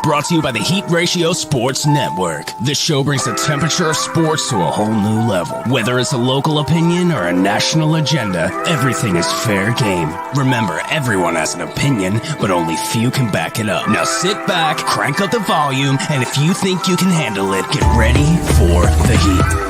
brought to you by the Heat Ratio Sports Network. This show brings the temperature of sports to a whole new level. Whether it's a local opinion or a national agenda, everything is fair game. Remember, everyone has an opinion, but only few can back it up. Now sit back, crank up the volume, and if you think you can handle it, get ready for the heat.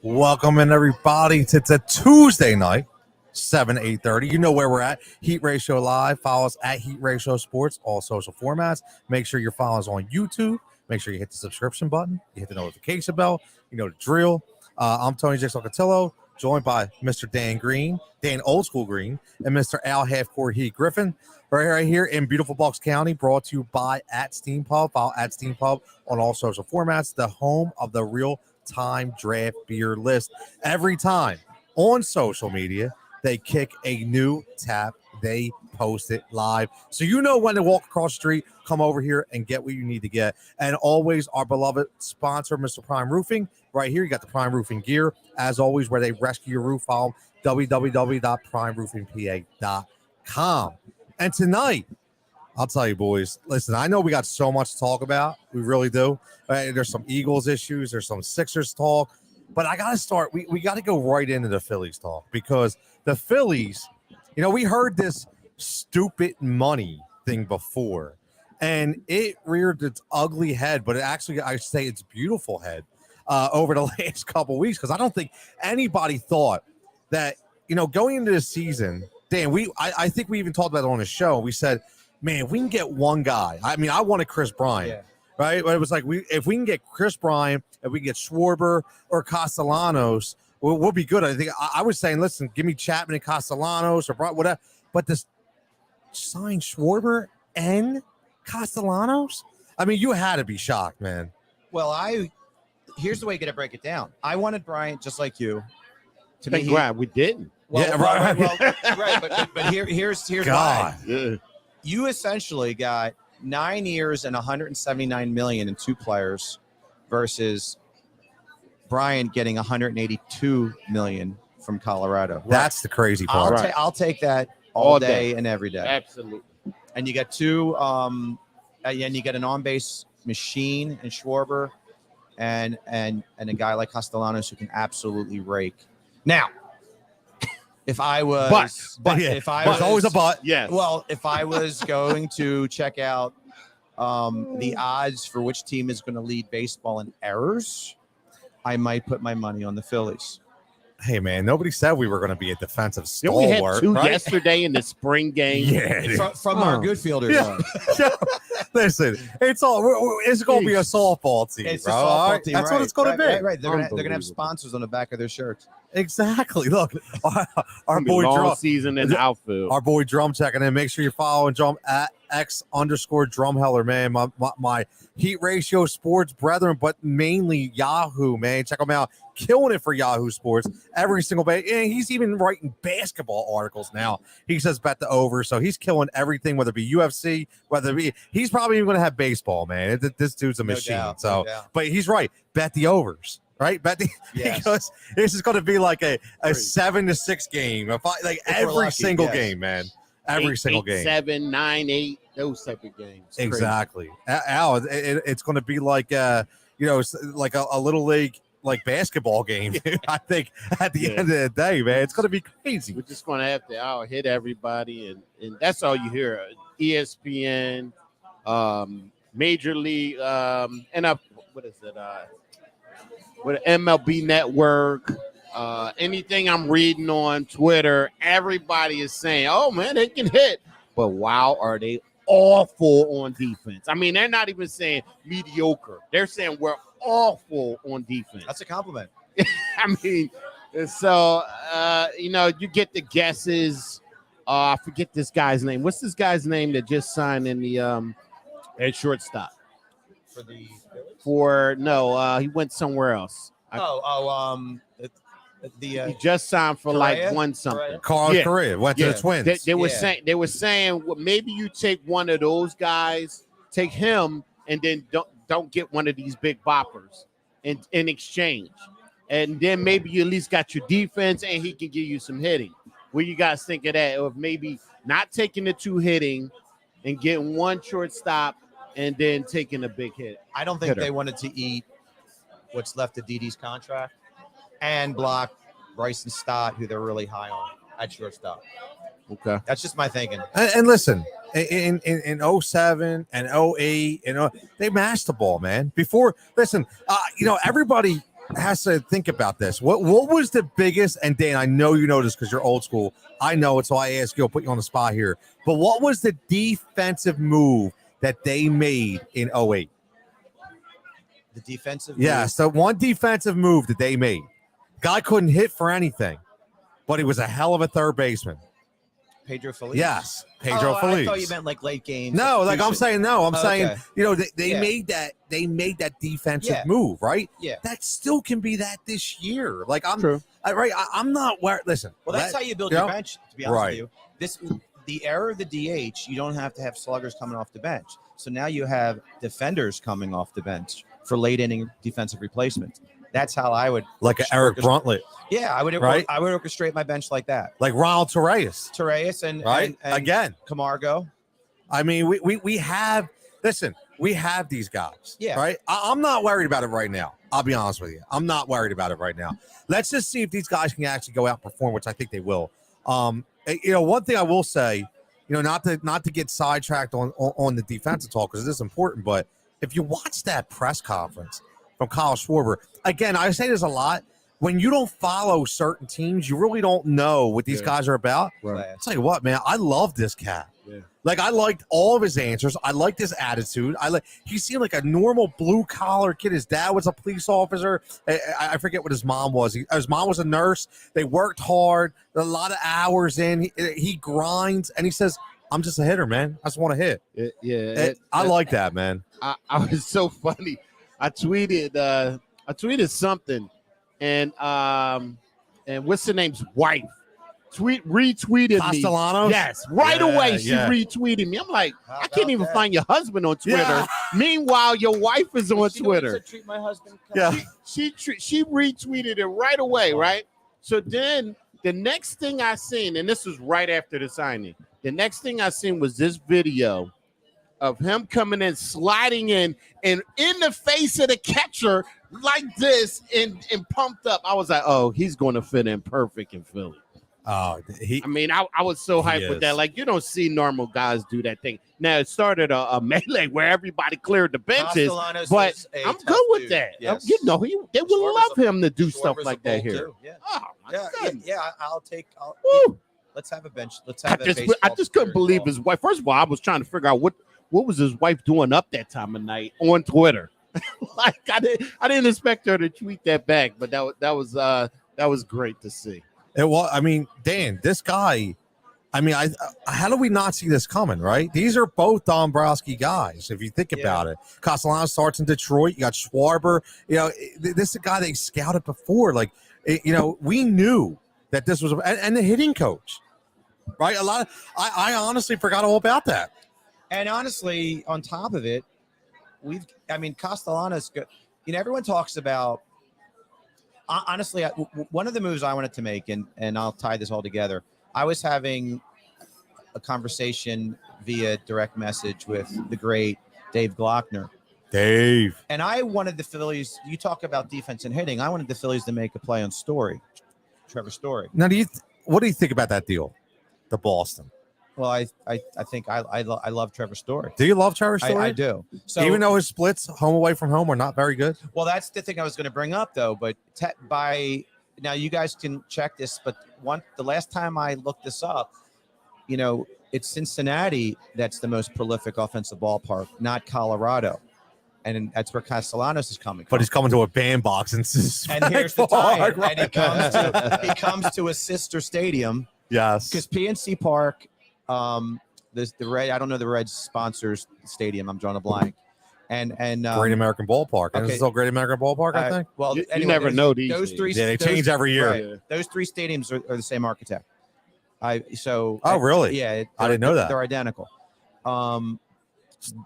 Welcome in, everybody. It's a Tuesday night, 8:30. You know where we're at. Heat Ratio Live. Follow us at Heat Ratio Sports, all social formats. Make sure you're following us on YouTube. Make sure you hit the subscription button. You hit the notification bell. You know the drill. I'm Tony Jigsaw Cotillo, joined by Mr. Dan Green, Dan Old School Green, and Mr. Al Half-Court Heat Griffin. Right here in beautiful Bucks County, brought to you by at Steam Pub. Follow at Steam Pub on all social formats. The home of the real time draft beer list. Every time on social media they kick a new tap, they post it live, so you know when to walk across the street, come over here and get what you need to get. And always our beloved sponsor, Mr. Prime Roofing. Right here you got the Prime Roofing gear, as always, where they rescue your roof. Follow www.primeroofingpa.com. And tonight, I'll tell you, boys, listen, I know we got so much to talk about. We really do. There's some Eagles issues. There's some Sixers talk. But I got to start. We got to go right into the Phillies talk, because the Phillies, you know, we heard this stupid money thing before, and it reared its ugly head. But it actually, I say its beautiful head over the last couple of weeks, because I don't think anybody thought that, you know, going into the season, Dan, I think we even talked about it on the show. We said, man, if we can get one guy. I mean, I wanted Chris Bryant, right? But it was like, if we can get Chris Bryant, if we can get Schwarber or Castellanos, we'll be good. I think I was saying, listen, give me Chapman and Castellanos or Bryant, whatever. But this sign Schwarber and Castellanos? I mean, you had to be shocked, man. Well, here's the way you got to break it down. I wanted Bryant just like you. To be glad we didn't. Well, yeah, right. But here's God. why. Yeah. You essentially got 9 years and $179 million in two players versus Bryant getting $182 million from Colorado. That's the crazy part. I'll take that all day and every day. Absolutely. And you got two, and you get an on-base machine in Schwarber, and a guy like Castellanos who can absolutely rake. Now, if I was, there's always a but. Yes. Well, if I was going to check out the odds for which team is going to lead baseball in errors, I might put my money on the Phillies. Hey, man, nobody said we were going to be a defensive stalwart. We had two right? yesterday in the spring game. Yeah, from our good fielders. Yeah. Listen, it's going to be a softball team, it's bro. a softball team. That's what it's going to be. Right. They're going to have sponsors on the back of their shirts. Exactly. Look, our boy Drum season in the outfield. Our boy Drum checking in. Make sure you're following Drum at X_Drumheller, man. My Heat Ratio Sports brethren, but mainly Yahoo, man. Check him out. Killing it for Yahoo Sports every single day. And he's even writing basketball articles now. He says bet the over. So he's killing everything, whether it be UFC, whether it be, he's probably even going to have baseball, man. This dude's a machine. No doubt. But he's right. Bet the overs. Right, because this is going to be like a 7-6 game. Every single game, man. Every single game. 7, 9, 8, those type of games. Exactly. Al, it's going to be like like a little league like basketball game. I think at the end of the day, man, it's going to be crazy. We're just going to have to out hit everybody, and that's all you hear. ESPN, Major League, and what is it? With MLB Network, anything I'm reading on Twitter, everybody is saying, oh, man, they can hit. But wow, are they awful on defense. I mean, they're not even saying mediocre. They're saying we're awful on defense. That's a compliment. I mean, so, you get the guesses. I forget this guy's name. What's this guy's name that just signed in the at shortstop? For the He went somewhere else. He just signed for Correa? like one something. Carlos Correa went to the Twins. They were saying well, maybe you take one of those guys, take him, and then don't get one of these big boppers in exchange, and then maybe you at least got your defense, and he can give you some hitting. What you guys think of that? Of maybe not taking the 2 hitting and getting 1 shortstop and then taking a big hit. I don't think they wanted to eat what's left of Didi's contract and block Bryson Stott, who they're really high on at shortstop. Okay. That's just my thinking. And listen, in 07 and 08, they mashed the ball, man. Before, listen, everybody has to think about this. What was the biggest, and Dan, I know you know this because you're old school. I know it, so I ask you, I'll put you on the spot here. But what was the defensive move that they made in 08? The defensive Yes, the one defensive move that they made. Guy couldn't hit for anything, but he was a hell of a third baseman. Pedro Feliz. Yes, Pedro Feliz. I thought you meant like late game. No, like I'm saying, no, I'm saying, okay. They made that defensive Yeah. move, right? Yeah. That still can be that this year. Like I'm True. I'm not worried. Listen. Well, that's how you build your bench, to be honest with you. The era of the DH, you don't have to have sluggers coming off the bench. So now you have defenders coming off the bench for late inning defensive replacements. That's how I would like an Eric Bruntlett. Yeah, I would orchestrate my bench like that. Like Ronald Torreyes. and again Camargo. I mean, we have these guys. Yeah. Right. I'm not worried about it right now. I'll be honest with you. I'm not worried about it right now. Let's just see if these guys can actually go out and perform, which I think they will. One thing I will say, not to get sidetracked on the defensive talk because it is important, but if you watch that press conference from Kyle Schwarber, again, I say this a lot. When you don't follow certain teams, you really don't know what these guys are about. Right. I'll tell you what, man, I love this cat. Yeah. Like, I liked all of his answers. I liked his attitude. He seemed like a normal blue-collar kid. His dad was a police officer. I forget what his mom was. His mom was a nurse. They worked hard, a lot of hours in. He grinds, and he says, I'm just a hitter, man. I just want to hit. I like that, man. I was so funny. I tweeted something, and what's the name's wife retweeted Castellanos? me. Yes, right away she retweeted me. I'm like, I can't even find your husband on Twitter. Yeah. Meanwhile, your wife is on Twitter. Treat my husband. Yeah. She retweeted it right away, right? So then the next thing I seen, and this was right after the signing, the next thing I seen was this video of him coming in, sliding in, and in the face of the catcher like this and pumped up. I was like, oh, he's going to fit in perfect in Philly. Oh, I was so hyped with that. Like, you don't see normal guys do that thing. Now, it started a melee where everybody cleared the benches, but I'm good with that. Yes. They would love him to do stuff like that here. Too. Yeah. Oh, my goodness. Let's have a bench. I just couldn't believe his wife. First of all, I was trying to figure out what was his wife doing up that time of night on Twitter. Like, I didn't expect her to tweet that back, but that was great to see. It was. I mean, Dan, this guy. I mean, how do we not see this coming? Right? These are both Dombrowski guys. If you think about it, Castellanos starts in Detroit. You got Schwarber. This is a guy they scouted before. Like, we knew that this was, and the hitting coach, right? I honestly forgot all about that. And honestly, on top of it, Castellanos. Everyone talks about. Honestly, one of the moves I wanted to make, and I'll tie this all together. I was having a conversation via direct message with the great Dave Glockner. Dave. And I wanted the Phillies. You talk about defense and hitting. I wanted the Phillies to make a play on Trevor Story. Now, what do you think about that deal, the Boston? Well, I think I love Trevor Story. Do you love Trevor Story? I do. So even though his splits home away from home are not very good. Well, that's the thing I was going to bring up though. But now you guys can check this. But the last time I looked this up, it's Cincinnati that's the most prolific offensive ballpark, not Colorado. And that's where Castellanos is coming from. But he's coming to a bandbox and here's the time. And he comes to a sister stadium Yes. Because PNC Park, the Red. I don't know the Reds sponsors stadium. I'm drawing a blank. And Great American Ballpark. And okay. it's still Great American Ballpark, I think. Well, You anyway, never know these those days. three. Yeah, they change every year. Right. Those three stadiums are the same architect. Oh, really? Yeah, I didn't know that. They're identical.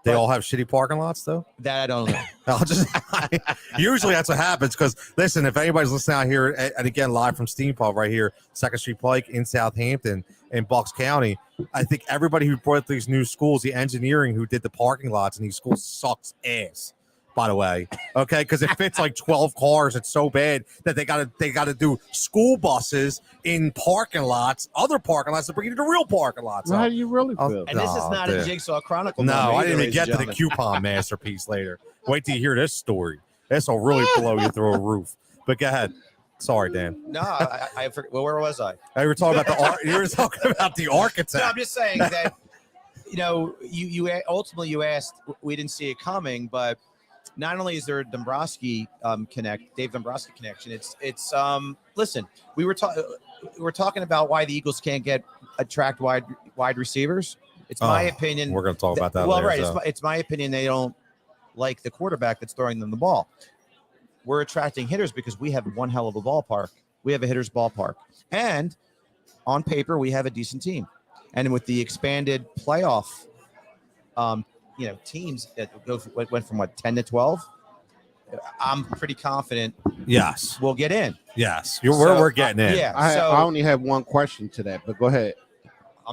They all have shitty parking lots, though. That I don't know. I'll just usually that's what happens. Because listen, if anybody's listening out here, and again, live from Steam Pub right here, 2nd Street Pike in Southampton in Bucks County, I think everybody who brought these new schools, the engineering who did the parking lots in these schools, sucks ass. By the way, okay, because it fits like 12 cars. It's so bad that they gotta do school buses in parking lots, other parking lots to bring you to the real parking lots. Well, how do you really feel? And this is not a Jigsaw Chronicle. No, moment I either, didn't even ladies get and to the gentlemen. coupon masterpiece later. Wait till you hear this story. This will really blow you through a roof. But go ahead. Sorry, Dan. No, I forget. Well, where was I? You were talking about you were talking about the architect. No, I'm just saying that you ultimately you asked. We didn't see it coming, but not only is there a Dombrowski Dave Dombrowski connection. It's listen. We were talking about why the Eagles can't attract wide receivers. It's my opinion. We're going to talk about that. Well, later, right. So. It's my opinion. They don't like the quarterback that's throwing them the ball. We're attracting hitters because we have one hell of a ballpark. We have a hitter's ballpark, and on paper we have a decent team. And with the expanded playoff, teams that went from 10 to 12, I'm pretty confident. Yes, we'll get in. Yes, we're getting in. Yeah, I only have one question to that, but go ahead.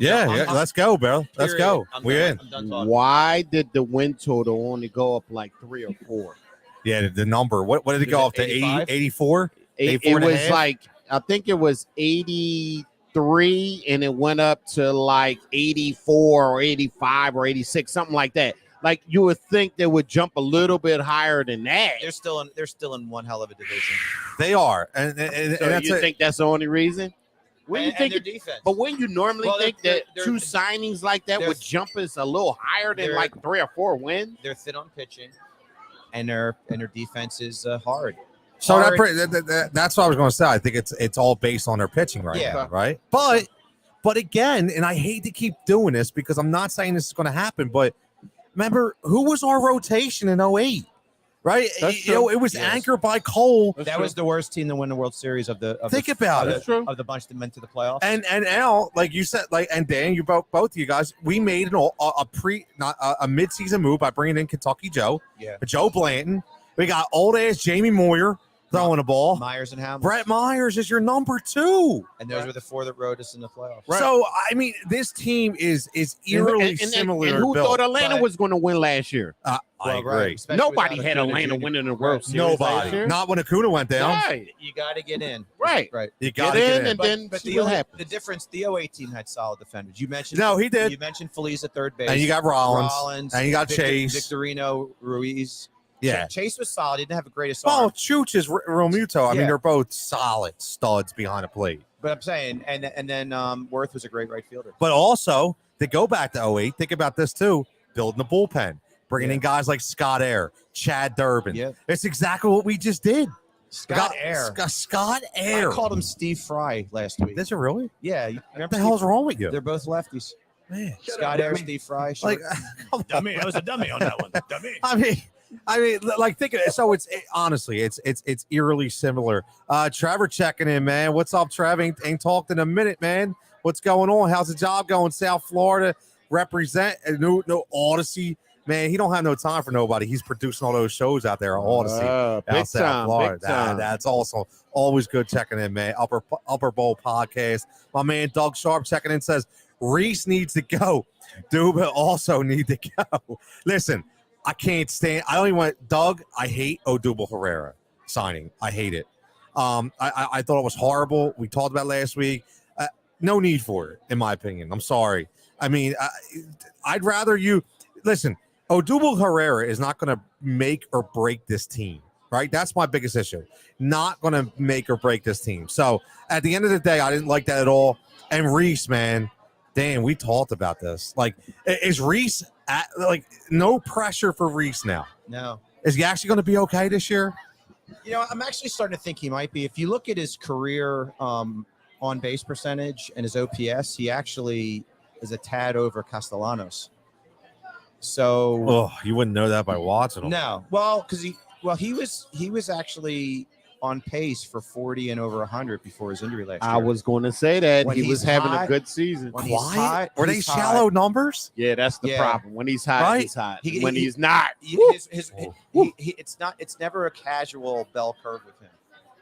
Let's go, bro. Let's go. We're in. Why did the win total only go up like 3 or 4? Yeah, the number. What did it go up to? 80, 84? It was like, I think it was 83, and it went up to like 84 or 85 or 86, something like that. Like you would think they would jump a little bit higher than that. They're still in one hell of a division. They are, and so that's you think that's the only reason? When you think their defense. But when you normally think they're- that two signings like that would jump us a little higher than like 3 or 4 wins? They're thin on pitching, and their defense is hard. So that's what I was going to say. I think it's all based on their pitching right now, right? But again, and I hate to keep doing this because I'm not saying this is going to happen, but remember who was our rotation in 08? Right? It was anchored by Cole. That was the worst team to win the World Series of the bunch that went to the playoffs. And Al, like you said, and Dan, you both of you guys, we made a mid-season move by bringing in Kentucky Joe, Joe Blanton. We got old ass Jamie Moyer throwing the ball. Myers and Hamilton. Brett Myers is your number 2. And those were the 4 that rode us in the playoffs. Right. So, I mean, this team is eerily similar. And who thought Atlanta was going to win last year? I agree. Nobody had Atlanta winning the World Series. Nobody. Not when Acuna went down. Right. You got to get in. Right. You got to get in. And then see what happens. The difference, the 08 team had solid defenders. You mentioned. No, he did. You mentioned Feliz at third base. And you got Rollins. And you got Chase. Victorino, Ruiz. Yeah. Chase was solid. He didn't have a greatest arm. Well, Chooch is Romuto. I mean, they're both solid studs behind the plate. But I'm saying, and then Worth was a great right fielder. But also, to go back to 08, think about this too, building the bullpen, bringing in guys like Scott Air, Chad Durbin. Yeah. It's exactly what we just did. Scott Air. Scott Air. I called him Steve Fry last week. Did you really? Yeah. What the hell's wrong with you? They're both lefties. Man. Scott Air, Steve Fry. Dummy. I was a dummy on that one. Dummy. I mean, like think of it. So honestly, it's eerily similar. Trevor checking in, man. What's up, Trevor? Ain't talked in a minute, man. What's going on? How's the job going? South Florida represent no Odyssey, man. He don't have no time for nobody. He's producing all those shows out there on Odyssey, out South Florida. That's also always good checking in, man. Upper Bowl podcast. My man Doug Sharp checking in says Reese needs to go. Duba also need to go. Listen. I can't stand. I don't even want Doug. I hate Odubel Herrera signing. I hate it. I thought it was horrible. We talked about it last week. No need for it, in my opinion. I'm sorry. I mean, I'd rather you listen. Odubel Herrera is not going to make or break this team, right? That's my biggest issue. Not going to make or break this team. So at the end of the day, I didn't like that at all. And Reese, man, Dan, we talked about this. Like, is Reese no pressure for Reese now? No. Is he actually going to be okay this year? I'm actually starting to think he might be. If you look at his career on base percentage and his OPS, he actually is a tad over Castellanos. So Oh, you wouldn't know that by watching him. no, well, because he was actually on pace for 40 and over 100 before his injury last year. I was going to say that When he was he's having hot- a good season. when he's Quiet? hot, Were they he's shallow hot. numbers? Yeah, that's the Yeah. problem. When he's hot, Right? he's hot. He- when he- he's not, It's never a casual bell curve with him.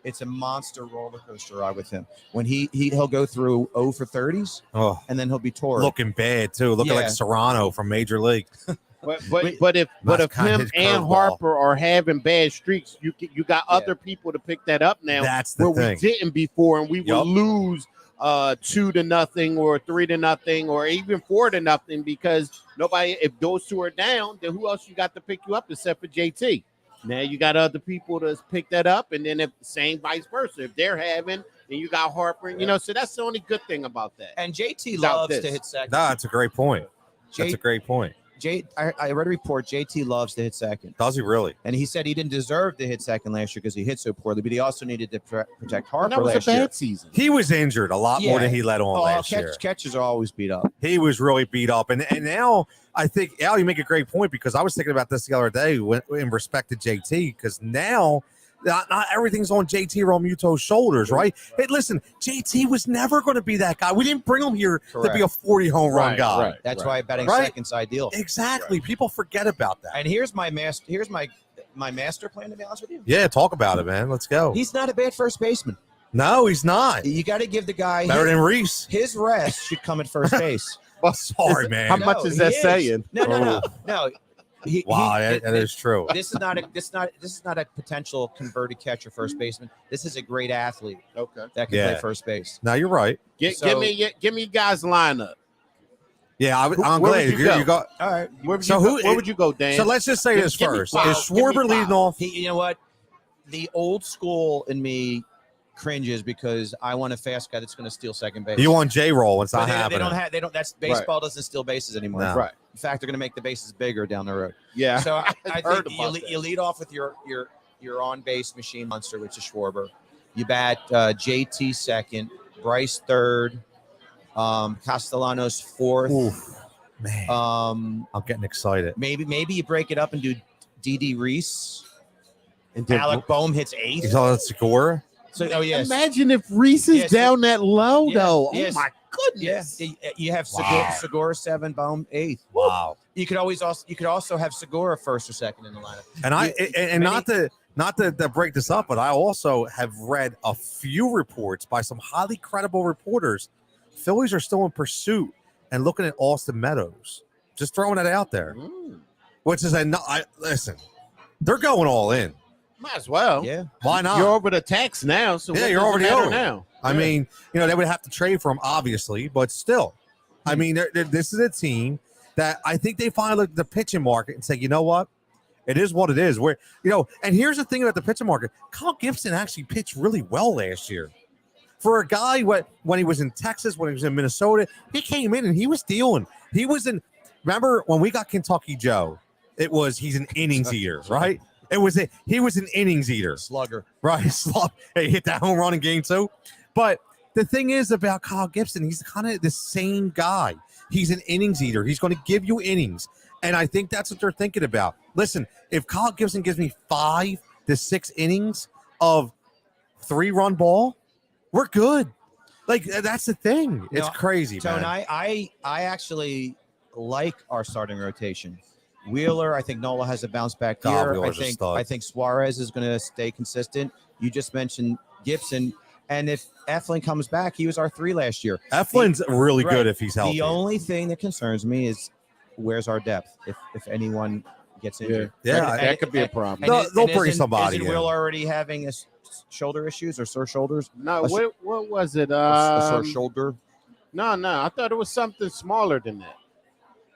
It's a monster roller coaster ride with him. When he'll go through 0 for 30s Oh, and then he'll be torn. looking bad too. Looking Yeah. like Serrano from Major League. but if kinda him his and curveball. Harper are having bad streaks, you got other people to pick that up now. That's the where thing. we didn't before, and we Yup. would lose 2-0 or 3-0 or even 4-0 because nobody. If those two are down, then who else you got to pick you up except for JT? Now you got other people to pick that up, and then if same vice versa, if they're having, then you got Harper. So that's the only good thing about that. And JT Without loves this. to hit second. No, that's a great point. That's a great point. I read a report. JT loves to hit second, Does he really? and he said he didn't deserve to hit second last year because he hit so poorly, but he also needed to protect Harper And that was a last year. bad season. He was injured a lot more Yeah. than he let on last year. Catchers are always beat up. He was really beat up. And now I think, Al, you make a great point because I was thinking about this the other day in respect to JT because now not everything's on JT Realmuto's shoulders, right? Hey, listen, JT was never going to be that guy. We didn't bring him here to be a 40 home run guy. That's why batting Right. second's ideal. Exactly. People forget about that. And here's my master plan, to be honest with you. Yeah, talk about it, man. Let's go. He's not a bad first baseman. No, he's not. You got to give the guy Better than Reese. his rest should come at first base. Sorry, man. How much is that saying? No. Wow, that is true. This is not a potential converted catcher first baseman. This is a great athlete. Okay. That can Yeah. play first base. No, you're right. Give me guys lineup. Yeah, I'm Where glad would you you got. All right. Where would, So where would you go, Dan? So let's just say this Give me first. five. Is Give me Schwarber five. leading off? You know what? The old school in me cringes because I want a fast guy that's going to steal second base. You want J-roll. It's But not they happening. don't. That's baseball doesn't steal bases anymore. No. Right. In fact, they're going to make the bases bigger down the road. Yeah. So I heard think about that. you lead off with your on base machine monster, which is Schwarber. You bat JT second, Bryce third, Castellanos fourth. Oof, man, I'm getting excited. Maybe you break it up and do DD Reese. And then- Alec Boehm hits eighth. You saw that score? So yes. Imagine if Reese is Yes, down that low, yes, though. yes. Oh my Yes, goodness. you have Wow. Segura seven, Boehm eighth. Wow. You could also have Segura first or second in the lineup. And You- not to break this up, but I also have read a few reports by some highly credible reporters. Phillies are still in pursuit and looking at Austin Meadows. Just throwing that out there, which is listen. They're going all in. Might as well. Yeah. Why not? You're over the tax now, so Yeah, what you're does it already matter over. now. I mean, they would have to trade for him, obviously, but still. I mean, this is a team that I think they finally look at the pitching market and say, you know what? It is what it is. Where and here's the thing about the pitching market. Kyle Gibson actually pitched really well last year. For a guy when he was in Texas, when he was in Minnesota, he came in and he was dealing. He was in. Remember when we got Kentucky Joe? He's an innings eater, right? He was an innings eater. Slugger. Right. He hit that home run in game 2. But the thing is about Kyle Gibson, he's kind of the same guy. He's an innings eater. He's going to give you innings. And I think that's what they're thinking about. Listen, if Kyle Gibson gives me 5 to 6 innings of 3-run ball, we're good. Like, that's the thing. It's crazy, Tone, man. I actually like our starting rotation. Wheeler, I think Nola has a bounce back God, here. Wheeler's a stud. I think Suarez is going to stay consistent. You just mentioned Gibson, and if Eflin comes back, he was our 3 last year. Eflin's really Right. good if he's healthy. The only thing that concerns me is where's our depth if anyone gets injured. Yeah, Right? that could be a problem. They'll bring somebody Isn't in. Will already having shoulder issues or sore shoulders? No, A sh- what was it? A sore shoulder? No, I thought it was something smaller than that.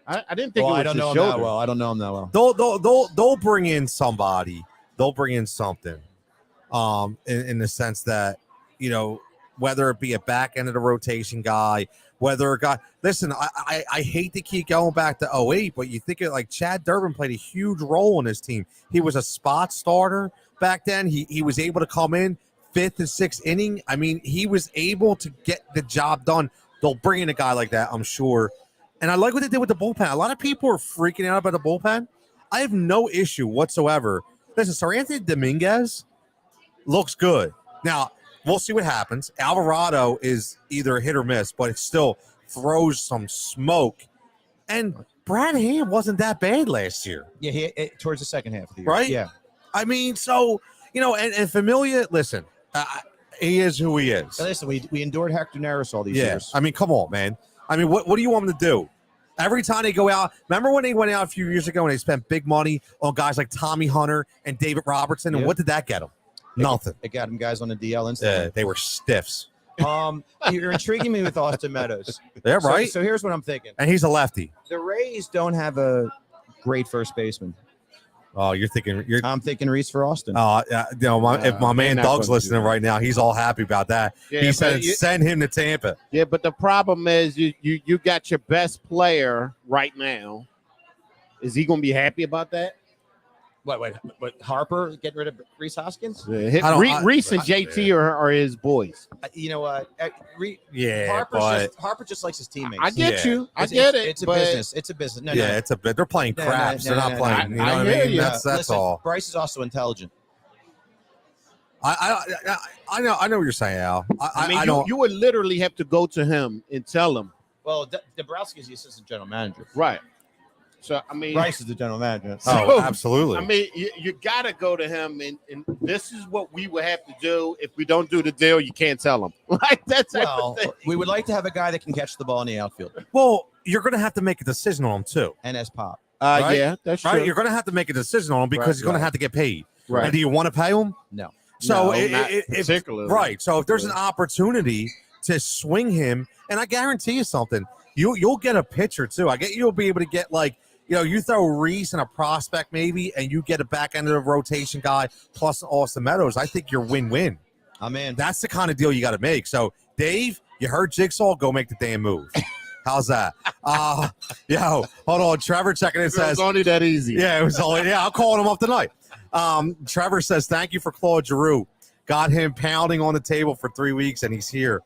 I didn't think Well, it was I don't his know him shoulder. that well. I don't know him that well. They'll bring in somebody. They'll bring in something. In the sense that, whether it be a back end of the rotation guy, whether a guy. Listen, I hate to keep going back to 08, but you think it like Chad Durbin played a huge role in this team. He was a spot starter back then. He was able to come in, fifth and sixth inning, I mean, he was able to get the job done. They'll bring in a guy like that, I'm sure. And I like what they did with the bullpen. A lot of people are freaking out about the bullpen. I have no issue whatsoever. Listen, Sir Anthony Dominguez looks good. Now, we'll see what happens. Alvarado is either a hit or miss, but it still throws some smoke. And Brad Hand wasn't that bad last year. Yeah, towards the second half of the year. Right? Yeah. I mean, so, and Familia, listen, he is who he is. Now listen, we endured Hector Neris all these years. I mean, come on, man. I mean, what do you want him to do? Every time they go out, remember when they went out a few years ago and they spent big money on guys like Tommy Hunter and David Robertson, and what did that get them? Nothing. It got him guys on the DL instantly. They were stiffs. You're intriguing me with Austin Meadows. Yeah, right. So here's what I'm thinking. And he's a lefty. The Rays don't have a great first baseman. Oh, I'm thinking Reese for Austin. If my man Doug's listening right now, he's all happy about that. Yeah, he said send him to Tampa. Yeah, but the problem is you got your best player right now. Is he going to be happy about that? What? Harper getting rid of Reese Hoskins? Yeah, Reese and JT are his boys. You know what? Yeah, Harper just likes his teammates. I get you. I get it. It's a business. It's a business. They're playing craps. They're not playing. You know what I mean? You. That's Listen, all. Bryce is also intelligent. I know what you're saying, Al. You would literally have to go to him and tell him. Well, Dabrowski is the assistant general manager. Right. So, I mean, Bryce is the general manager. Oh, absolutely. I mean, you got to go to him, and this is what we would have to do. If we don't do the deal, you can't tell him. Like that's we would like to have a guy that can catch the ball in the outfield. Well, you're going to have to make a decision on him too. And as Pop. Right? Yeah, that's true. Right? You're going to have to make a decision on him because he's going to have to get paid. Right. And do you want to pay him? No. So particularly. Right. So if there's an opportunity to swing him, and I guarantee you something, you'll get a pitcher too. You'll be able to get you throw Reese and a prospect maybe, and you get a back end of the rotation guy plus Austin Meadows. I think you're win-win. I'm in. That's the kind of deal you got to make. So, Dave, you heard Jigsaw. Go make the damn move. How's that? Hold on. Trevor checking in says. It's only that easy. Yeah, it was only. Yeah, I'll call him up tonight. Trevor says, thank you for Claude Giroux. Got him pounding on the table for 3 weeks, and he's here.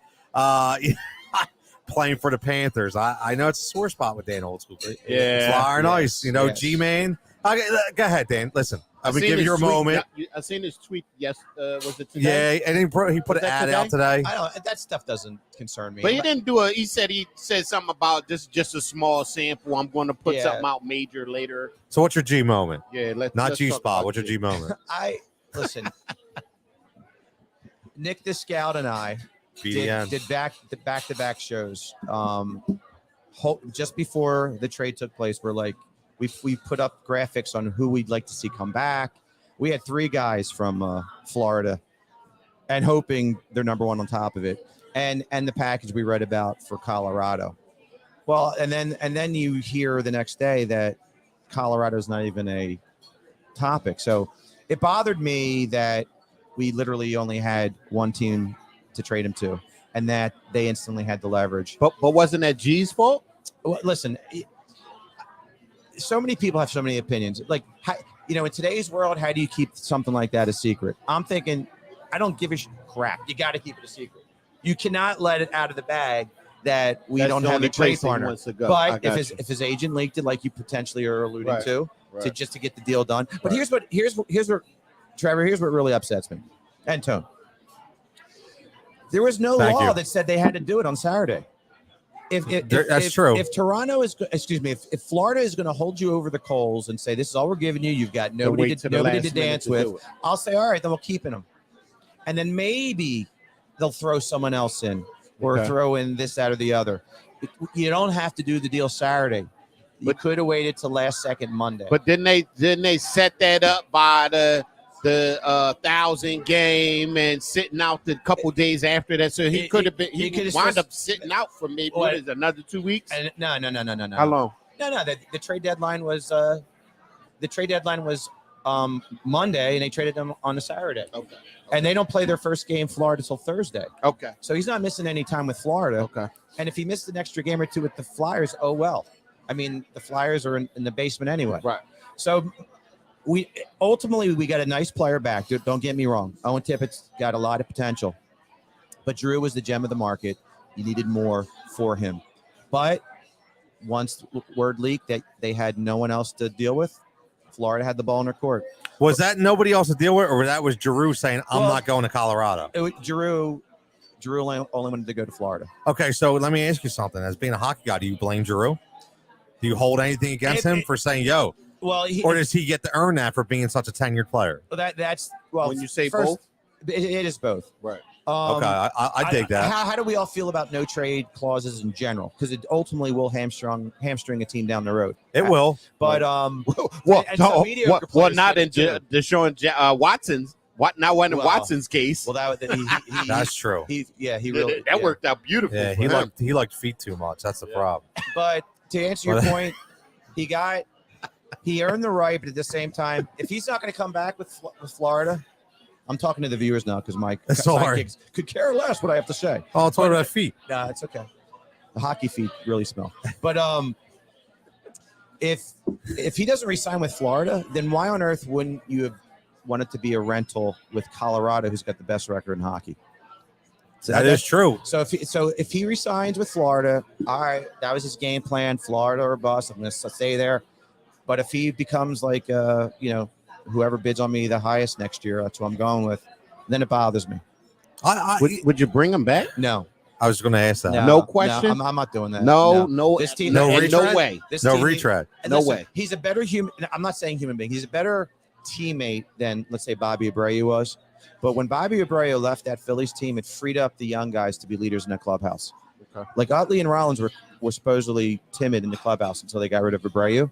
Playing for the Panthers. I know it's a sore spot with Dan Old School. Yeah. Fire and ice. G-Man. Okay, go ahead, Dan. Listen, I'm going to give you a moment. I seen his tweet. Yes. Was it today? Yeah, and he put an ad out today. I don't. That stuff doesn't concern me. But he didn't do he said something about this is just a small sample. I'm going to put something out major later. So what's your G moment? Yeah. Not G-Spot. What's your G moment? Listen. Nick the Scout and I did back-to-back shows. Just before the trade took place, we're like, we put up graphics on who we'd like to see come back. We had 3 guys from Florida, and hoping they're number one on top of it, and the package we read about for Colorado. Well, and then you hear the next day that Colorado's not even a topic. So it bothered me that we literally only had one team to trade him to, and that they instantly had the leverage. But wasn't that G's fault? Well, listen, so many people have so many opinions. Like, in today's world, how do you keep something like that a secret? I'm thinking, I don't give a crap. You got to keep it a secret. You cannot let it out of the bag that we don't have a trade partner. But if his agent leaked it, like you potentially are alluding to just to get the deal done. But here's what Trevor, here's what really upsets me. And Tone. There was no law that said they had to do it on Saturday. That's true. If Toronto is, if Florida is going to hold you over the coals and say, this is all we're giving you, you've got nobody to dance with, I'll say, all right, then we're keeping them. And then maybe they'll throw someone else in or throw in this, that, or the other. You don't have to do the deal Saturday. You could have waited till last second Monday. But didn't they set that up by the 1,000 game and sitting out the couple days after that? So he could have been. He wound up sitting out for maybe another 2 weeks. No. How long? No. The trade deadline was Monday, and they traded him on a Saturday. Okay. And they don't play their first game Florida till Thursday. Okay. So he's not missing any time with Florida. Okay. And if he missed an extra game or two with the Flyers, oh well. I mean, the Flyers are in the basement anyway. Right. So we ultimately got a nice player back. Don't get me wrong. Owen Tippett's got a lot of potential, but Giroux was the gem of the market. You needed more for him. But once word leaked that they had no one else to deal with, Florida had the ball in their court. Was that nobody else to deal with, or that was Giroux saying, I'm not going to Colorado? Giroux only wanted to go to Florida. Okay, so let me ask you something. As being a hockey guy, do you blame Giroux? Do you hold anything against him for saying, yo? Well, or does he get to earn that for being such a tenured player? That's when you say both? It is both. Right. Okay, I dig that. How do we all feel about no trade clauses in general? Because it ultimately will hamstring a team down the road. It will. But not in Deshaun Watson's. Not one in Watson's case. Well, that's true. He really worked out beautiful. Yeah, he liked feet too much. That's the problem. But to answer your point, he earned the right, but at the same time, if he's not going to come back with Florida. I'm talking to the viewers now because my sidekicks could care less what I have to say. Oh, it's all about feet. Nah, it's okay. The hockey feet really smell. But if he doesn't re-sign with Florida, then why on earth wouldn't you have wanted to be a rental with Colorado, who's got the best record in hockey? So that is true. So if he resigns with Florida, all right, that was his game plan. Florida or bust. I'm going to stay there. But if he becomes like whoever bids on me the highest next year, that's what I'm going with. Then it bothers me. Would you bring him back? No. I was going to ask that. No question. No, I'm not doing that. No. This team, no retread? No way. No retread. No way. He's a better human. I'm not saying human being. He's a better teammate than, let's say, Bobby Abreu was. But when Bobby Abreu left that Phillies team, it freed up the young guys to be leaders in that clubhouse. Okay. Like Utley and Rollins were supposedly timid in the clubhouse until they got rid of Abreu.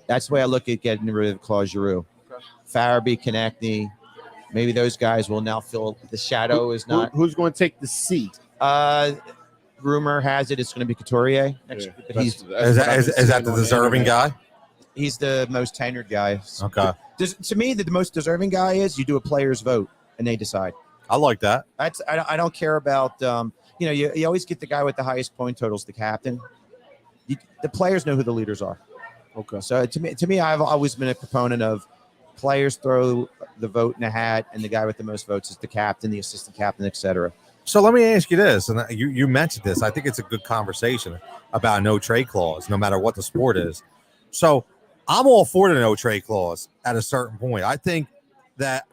That's the way I look at getting rid of Claude Giroux. Okay. Farabee, Konechny, maybe those guys will now feel the shadow is not. Who's going to take the seat? Rumor has it it's going to be Couturier. Is that the deserving guy? He's the most tenured guy. Okay. To me, the most deserving guy is you do a player's vote and they decide. I like that. I don't care about you always get the guy with the highest point totals, the captain. The players know who the leaders are. Okay. So to me, I've always been a proponent of players throw the vote in a hat, and the guy with the most votes is the captain, the assistant captain, etc. So let me ask you this, and you mentioned this. I think it's a good conversation about a no trade clause, no matter what the sport is. So I'm all for the no trade clause at a certain point. I think that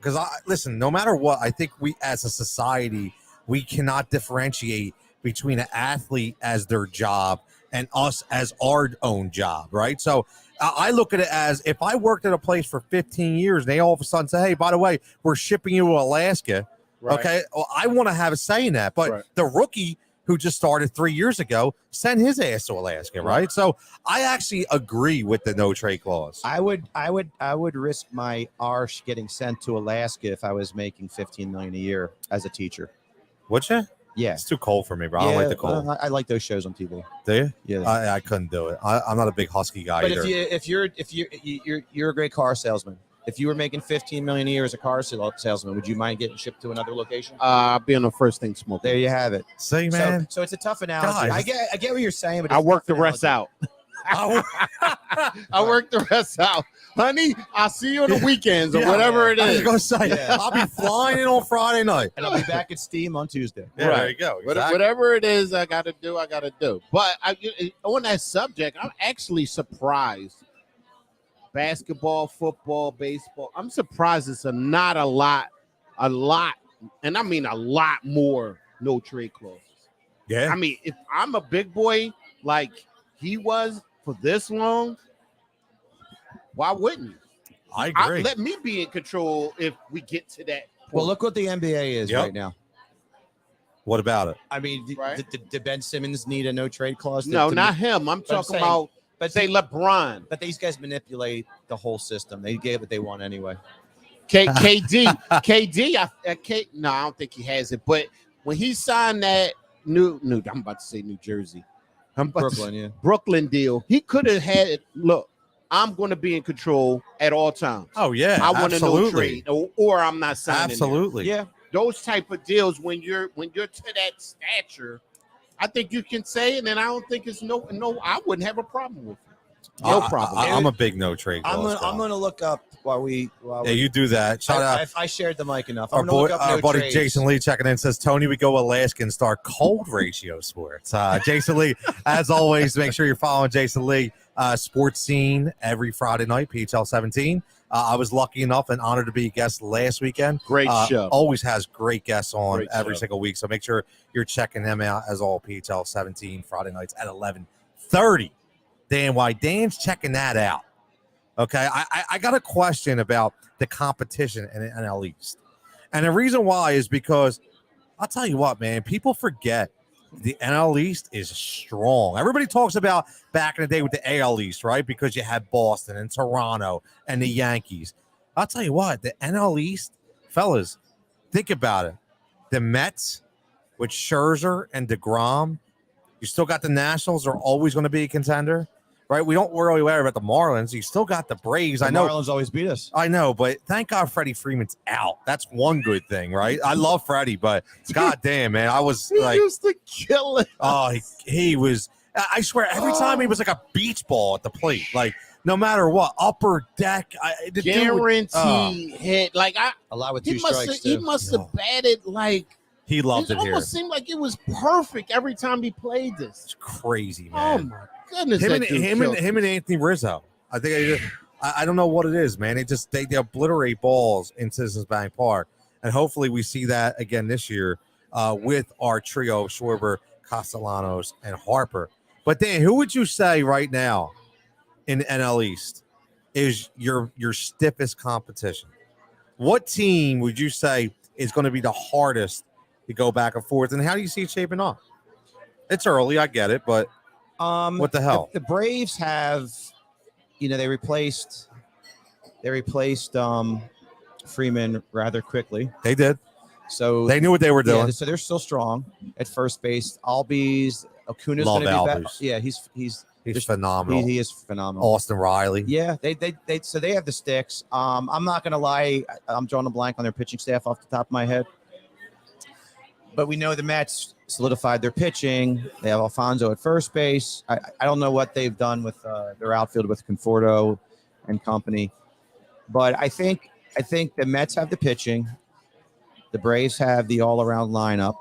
listen, no matter what, I think we as a society we cannot differentiate between an athlete as their job and us as our own job, right? So I look at it as if I worked at a place for 15 years and they all of a sudden say, hey, by the way, we're shipping you to Alaska. Right. Okay. Well, I want to have a say in that. But the rookie who just started 3 years ago sent his ass to Alaska, right? So I actually agree with the no trade clause. I would risk my arse getting sent to Alaska if I was making $15 million a year as a teacher. Would you? Yeah, it's too cold for me, bro. I don't like the cold. I like those shows on TV. Do you? Yeah, I couldn't do it. I'm not a big husky guy but either. if you're a great car salesman, if you were making $15 million a year as a car salesman, would you mind getting shipped to another location? I'll be on the first thing smoking. There you have it. See, man. So it's a tough analogy. Guys. I get what you're saying, but I work the rest out. I work the rest out. Honey, I'll see you on the weekends or whatever it is. I was going to say, I'll be flying in on Friday night. And I'll be back at Steam on Tuesday. Yeah, right. There you go. Exactly. Whatever it is I got to do. But on that subject, I'm actually surprised. Basketball, football, baseball. I'm surprised it's not a lot, and I mean a lot more no trade clauses. Yeah. I mean, if I'm a big boy like he was for this long, why wouldn't you? I agree. Let me be in control if we get to that point. Well, look what the NBA is right now. What about it? I mean, did Ben Simmons need a no trade clause? No, not him. I'm talking about, say, LeBron. But these guys manipulate the whole system. They get what they want anyway. KD, no, I don't think he has it. But when he signed that new, I'm about to say New Jersey. Brooklyn deal. He could have had it. Look, I'm going to be in control at all times. Oh, yeah. I want to no trade or I'm not signing. Absolutely. Yeah. Those type of deals when you're to that stature, I think you can say it, and I don't think it's no, I wouldn't have a problem with it. No problem. I'm a big no trade. I'm gonna look up while we. You do that. Shout out. If I shared the mic enough. Our I'm gonna look up no buddy trades. Jason Lee checking in says, Tony, we go Alaska and start cold ratio sports. Jason Lee, as always, make sure you're following Jason Lee, Sports Scene every Friday night, PHL 17. I was lucky enough and honored to be a guest last weekend. Great show. Always has great guests on Great every show. single week. So make sure you're checking them out as all PHL 17 Friday nights at 11:30. Dan, why Dan's checking that out. Okay, I got a question about the competition in the NL East. And the reason why is because I'll tell you what, man, people forget the NL East is strong. Everybody talks about back in the day with the AL East, right? Because you had Boston and Toronto and the Yankees. I'll tell you what, the NL East, fellas, think about it. The Mets with Scherzer and DeGrom, you still got the Nationals are always going to be a contender. Right, we don't really worry about the Marlins. You still got the Braves. I know Marlins always beat us. I know, but thank God Freddie Freeman's out. That's one good thing, right? I love Freddie, but goddamn, man, I was He like, used to kill it. oh, he was. I swear, every time he was like a beach ball at the plate, like no matter what, upper deck, the Guaranteed hit. Like A lot with he two must strikes. he must have batted like he loved it it here. almost seemed like it was perfect every time he played this. It's crazy, Oh man. my goodness. him that dude killed it. and Anthony Rizzo. I think I don't know what it is, man. They obliterate balls in Citizens Bank Park, and hopefully we see that again this year with our trio of Schwarber, Castellanos, and Harper. But Dan, who would you say right now in the NL East is your stiffest competition? What team would you say is going to be the hardest to go back and forth, and how do you see it shaping up? It's early, I get it, but what the hell? The Braves have, they replaced Freeman rather quickly. They did. So They knew what they were doing. Yeah, so they're still strong at first base. Acuna's Love going to be back. Albies. Yeah, he's He's phenomenal. he is phenomenal. Austin Riley. Yeah, they so they have the sticks. I'm not going to lie. I'm drawing a blank on their pitching staff off the top of my head. But we know the Mets solidified their pitching. They have Alfonso at first base. I don't know what they've done with their outfield with Conforto and company. But I think the Mets have the pitching. The Braves have the all-around lineup.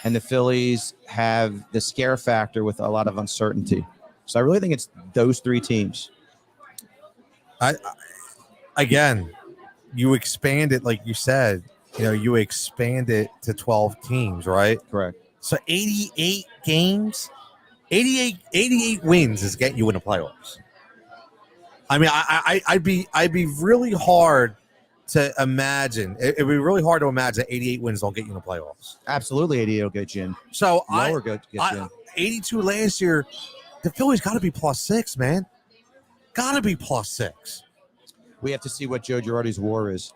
And the Phillies have the scare factor with a lot of uncertainty. So I really think it's those three teams. Again, you expand it, like you said, you expand it to 12 teams, right? Correct. So 88 games, 88 wins is getting you in the playoffs. I mean, I'd be really hard to imagine. It'd be really hard to imagine that 88 wins don't get you in the playoffs. Absolutely, 88 will get you in. So Lower get you in. 82 last year, the Phillies got to be +6, man. Got to be +6. We have to see what Joe Girardi's WAR is.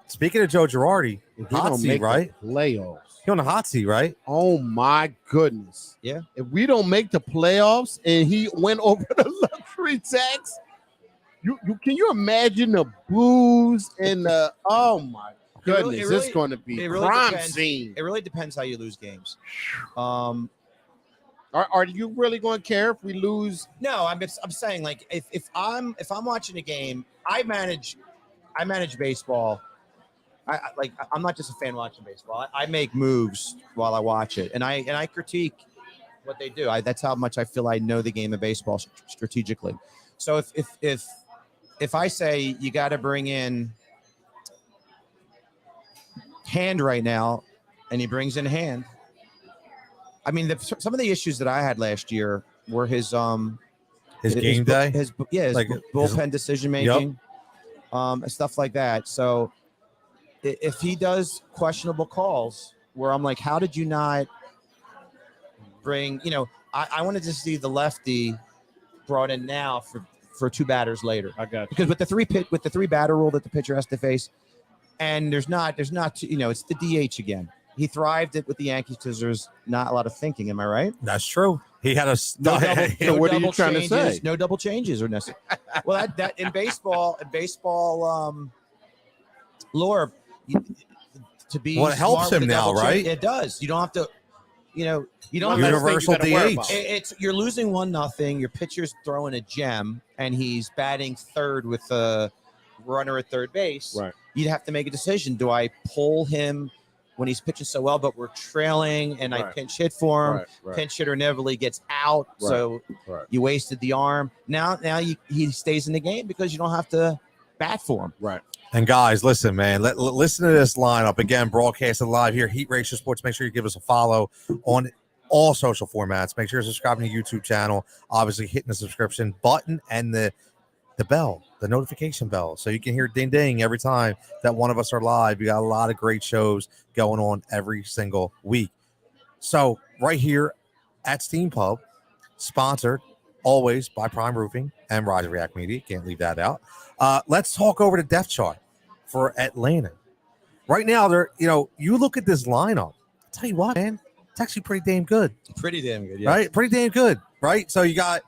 Speaking of Joe Girardi, If hot don't seat, make right? the playoffs. He on the hot seat, right? Oh my goodness. Yeah. If we don't make the playoffs and he went over the luxury tax, you can you imagine the boos and the oh my goodness, it's going to be crime scene. It really depends how you lose games. Are you really going to care if we lose? No, I'm saying, like, if I'm watching a game, I manage baseball. I'm not just a fan watching baseball. I make moves while I watch it, and I critique what they do. That's how much I feel I know the game of baseball strategically. So if I say you got to bring in Hand right now, and he brings in Hand. I mean, some of the issues that I had last year were his game day, his bullpen decision making, and stuff like that. So if he does questionable calls, where I'm like, how did you not bring? I wanted to see the lefty brought in now for two batters later. I got you. Because with the three batter rule that the pitcher has to face, and there's not it's the DH again. He thrived with the Yankees because there's not a lot of thinking. Am I right? That's true. He had a No what are you double trying to changes, say? No double changes are necessary. Well, that in baseball, lore to be. Well, it helps smart with him a now, double right? change, it does. You don't have to. you don't One have less thing you Universal gotta worry DH. about. It's you're losing 1-0. Your pitcher's throwing a gem, and he's batting third with a runner at third base. Right. You'd have to make a decision. Do I pull him when he's pitching so well, but we're trailing, and I Right. pinch hit for him? Right. Pinch hitter inevitably gets out, Right. so Right. you wasted the arm. Now he stays in the game because you don't have to bat for him. Right. And guys, listen, man, listen to this lineup again, broadcasted live here, Heat Ratio Sports. Make sure you give us a follow on all social formats. Make sure you're subscribing to the YouTube channel, obviously hitting the subscription button and the bell, the notification bell, so you can hear ding ding every time that one of us are live. We got a lot of great shows going on every single week. So right here at Steam Pub, sponsored always by Prime Roofing and Roger React Media. Can't leave that out. Let's talk over the depth chart for Atlanta. Right now, you look at this lineup. I'll tell you what, man, it's actually pretty damn good. Pretty damn good, yeah. Right? Pretty damn good, right? So you got,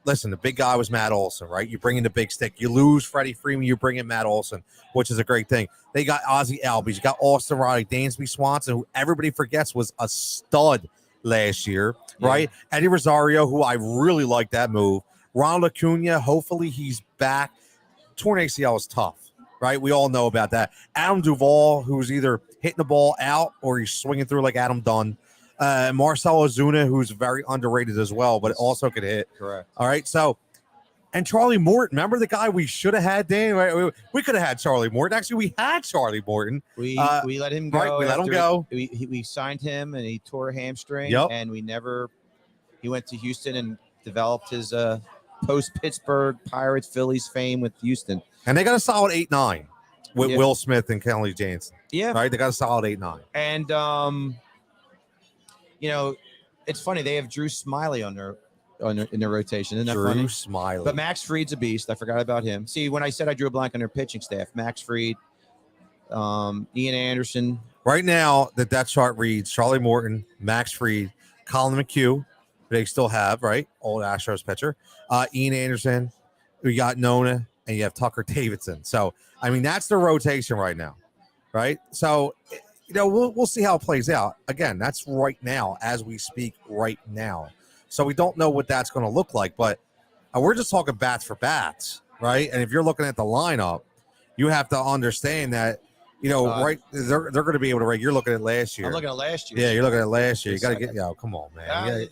listen, the big guy was Matt Olson, right? You bring in the big stick. You lose Freddie Freeman, you bring in Matt Olson, which is a great thing. They got Ozzie Albies. You got Austin Riley, Dansby Swanson, who everybody forgets was a stud last year, right? Eddie Rosario, who I really like that move. Ronald Acuna, hopefully he's back. Torn ACL is tough, right? We all know about that. Adam Duvall, who's either hitting the ball out or he's swinging through like Adam Dunn. Marcell Ozuna, who's very underrated as well, but also could hit. Correct. All right, so, and Charlie Morton. Remember the guy we should have had, Dan? We could have had Charlie Morton. Actually, we had Charlie Morton. We let him go. Right, we let him after go. We signed him, and he tore a hamstring. Yep. And he went to Houston and developed his post-Pittsburgh Pirates Phillies fame with Houston. And they got a solid 8-9 with Will Smith and Kelly Jansen. Yeah. Right? They got a solid 8-9. And, it's funny. They have Drew Smiley in their rotation. Isn't that Drew funny? Smiley. But Max Fried's a beast. I forgot about him. See, when I said I drew a blank on their pitching staff, Max Fried, Ian Anderson. Right now, the depth chart reads Charlie Morton, Max Fried, Colin McHugh, they still have, right? Old Astros pitcher. Ian Anderson, we got Nona, and you have Tucker Davidson. So, I mean, that's the rotation right now, right? So, we'll see how it plays out. Again, that's right now as we speak right now. So we don't know what that's going to look like, but we're just talking bats for bats, right? And if you're looking at the lineup, you have to understand that, right, they're going to be able to rate. You're looking at last year. I'm looking at last year. Yeah, you're looking at last year. You got to get, come on, man.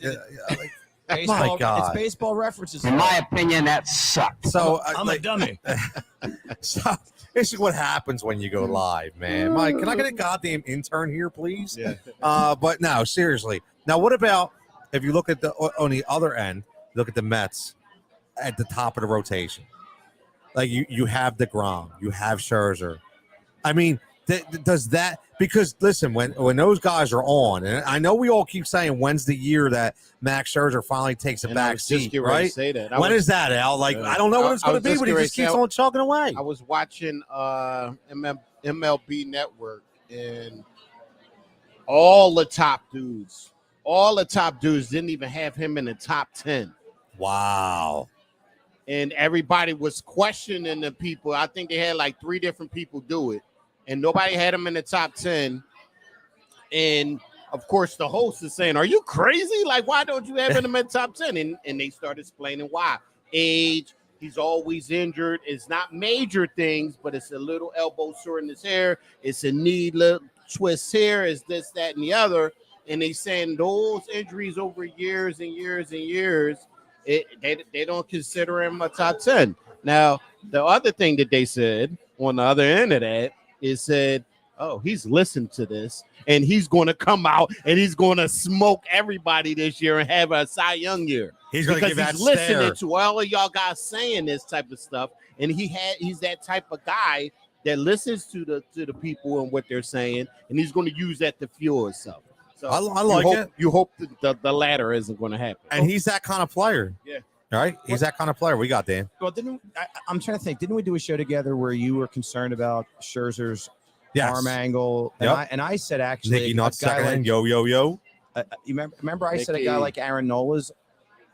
Baseball, my God. It's baseball references. In my opinion, that sucked. So I'm a dummy. So this is what happens when you go live, man. Mike, can I get a goddamn intern here, please? Yeah. But no, seriously. Now, what about if you look at on the other end, look at the Mets at the top of the rotation? Like you have DeGrom, you have Scherzer. I mean, does that, because listen, when those guys are on, and I know we all keep saying when's the year that Max Scherzer finally takes a back seat, right? Say that. When is that, Al? Like, I don't know what it's going to be, but he just keeps on chugging away. I was watching MLB Network, and all the top dudes didn't even have him in the top 10. Wow. And everybody was questioning the people. I think they had like 3 different people do it, and nobody had him in the top 10. And of course, the host is saying, "Are you crazy? Like, why don't you have him in the top 10?" And they started explaining why. Age, he's always injured. It's not major things, but it's a little elbow sore in his hair. It's a knee little twist here. It's this, that, and the other. And they saying those injuries over years and years and years, they don't consider him a top 10. Now, the other thing that they said on the other end of that is said, "Oh, he's listened to this, and he's going to come out and he's going to smoke everybody this year and have a Cy Young year." He's going to give that he's listening stare. to all of y'all guys saying this type of stuff, and he's that type of guy that listens to the people and what they're saying, and he's going to use that to fuel himself. So I like it. You hope that the latter isn't going to happen. And he's that kind of player. Yeah. Right? He's that kind of player. We got Dan. Well, I'm trying to think. Didn't we do a show together where you were concerned about Scherzer's arm angle? And I said actually, Nicky Nuts a guy second like, hand. Yo. you remember I said a guy like Aaron Nola's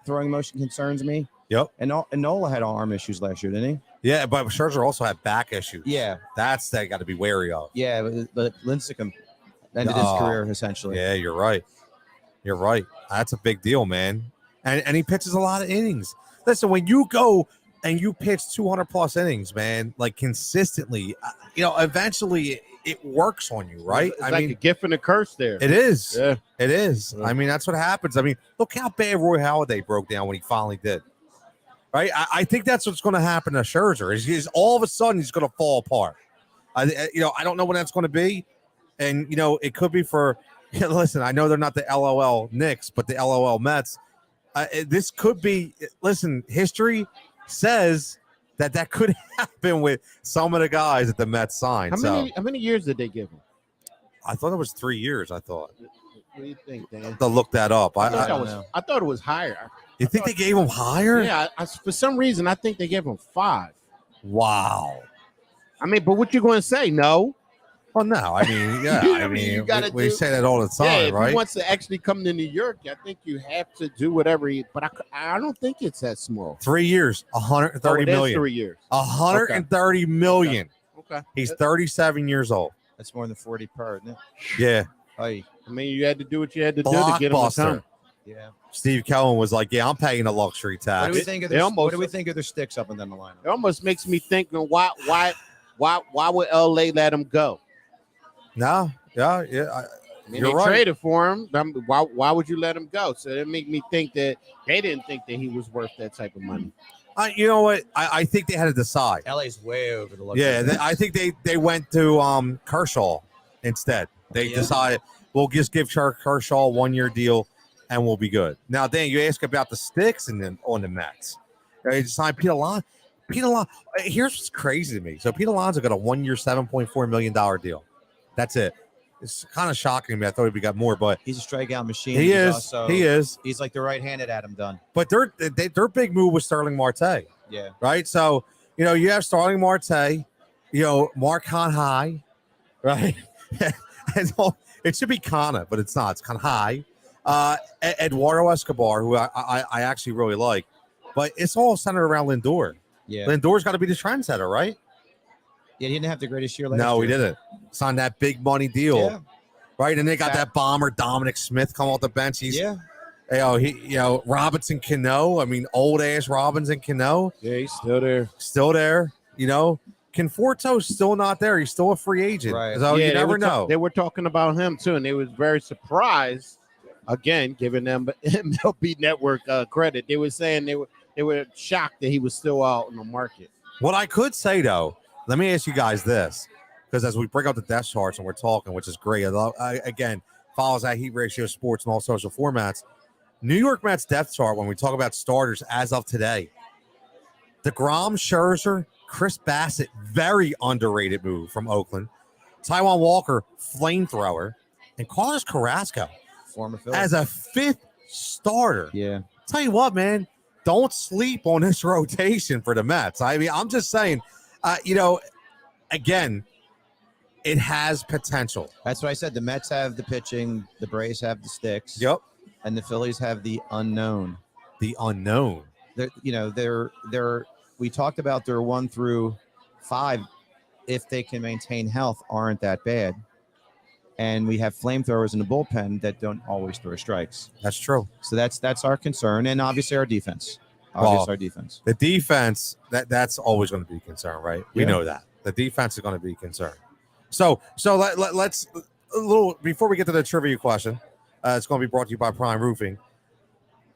throwing motion concerns me. Yep. And Nola had arm issues last year, didn't he? Yeah, but Scherzer also had back issues. Yeah. That's that got to be wary of. Yeah, but Lincecum ended his career essentially. Yeah, you're right. You're right. That's a big deal, man. And he pitches a lot of innings. Listen, when you go and you pitch 200 plus innings, man, like consistently, eventually it works on you, right? It's like a gift and a curse there. It is. Yeah. It is. Yeah. I mean, that's what happens. I mean, look how bad Roy Halladay broke down when he finally did. Right? I think that's what's going to happen to Scherzer. Is all of a sudden he's going to fall apart. I don't know when that's going to be. And, it could be for, listen, I know they're not the LOL Knicks, but the LOL Mets. This could be, listen, history says that could happen with some of the guys that the Mets signed. How many years did they give him? I thought it was 3 years. I thought. What do you think, Dan? To look that up. I thought it was higher. You think they gave him higher? Yeah, for some reason, I think they gave him 5. Wow. I mean, but what you going to say? No. Well, no. I mean, yeah. You know I what mean, you gotta we do? say that all the time, Yeah, if right? he wants to actually come to New York, I think you have to do whatever but I don't think it's that small. 3 years, 130 million. 3 years. 130 million. Okay. He's 37 years old. That's more than 40 per, isn't it? Yeah. Hey, I mean, you had to do what you had to do to get him to Blockbuster. come. yeah. Steve Cohen was like, "Yeah, I'm paying a luxury What tax." do we think of They their, almost- what do we think of their sticks up and down the lineup? It almost makes me think, why would LA let him go? No, yeah. I mean, You're they right. traded for him. Why would you let him go? So that made me think that they didn't think that he was worth that type of money. You know what? I think they had to decide. LA's way over the luxury. Yeah, I think they went to Kershaw instead. They decided we'll just give Kershaw a 1 year deal and we'll be good. Now, Dan, you ask about the sticks and then on the Mets. They signed Pete Alonso. Here's what's crazy to me. So Pete Alonso got a 1 year, $7.4 million deal. That's it. It's kind of shocking to me. I thought we got more, but He's a strikeout machine. he is. Also, He is. He's like the right-handed Adam Dunn. But their big move was Sterling Marte, Yeah. right? So you have Sterling Marte, Mark High, right? And so it should be Kana, but it's not. It's High. Eduardo Escobar, who I actually really like, but it's all centered around Lindor. Yeah. Lindor's got to be the trendsetter, right? Yeah, he didn't have the greatest year last No, year. he didn't. Signed that big money deal, Yeah. right? And they got that bomber Dominic Smith come off the bench. He's Robinson Cano. I mean, old ass Robinson Cano. Yeah, he's still there. Still there. Conforto's still not there. He's still a free agent. Right. So you never know. They were talking about him too, and they was very surprised. Again, giving them MLB Network credit, they were saying they were shocked that he was still out in the market. What I could say, though, let me ask you guys this, because as we bring up the depth charts and we're talking, which is great. Again, follows that Heat Ratio Sports and all social formats. New York Mets depth chart, when we talk about starters as of today, DeGrom, Scherzer, Chris Bassett, very underrated move from Oakland. Taijuan Walker, flamethrower, and Carlos Carrasco Former Phillies. as a fifth starter. Yeah. Tell you what, man, don't sleep on this rotation for the Mets. I mean, I'm just saying, again, it has potential. That's what I said. The Mets have the pitching, the Braves have the sticks. Yep. And the Phillies have the unknown. The unknown. They're we talked about their 1 through 5, if they can maintain health, aren't that bad. And we have flamethrowers in the bullpen that don't always throw strikes. That's true. So that's our concern, and obviously our defense. The defense, that's always going to be a concern, right? We Yeah. know that. The defense is going to be a concern. So let's a little before we get to the trivia question, it's going to be brought to you by Prime Roofing.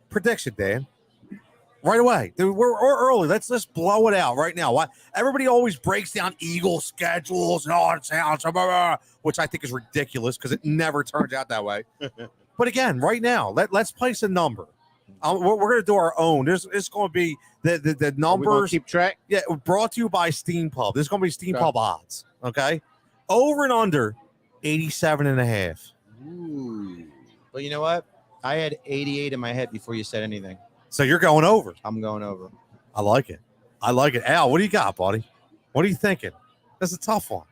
Prediction, Dan. Right away. Dude, we're early. Let's just blow it out right now. Why everybody always breaks down Eagles schedules and all it sounds, which I think is ridiculous because it never turns out that way. But again, right now, let's place a number. We're going to do our own. It's going to be the numbers. Keep track. Yeah, brought to you by Steam Pub. This is going to be Steam Pub odds. Okay, over and under 87.5. Ooh. But you know what? I had 88 in my head before you said anything. So you're going over. I'm going over. I like it. Al, what do you got, buddy? What are you thinking? That's a tough one.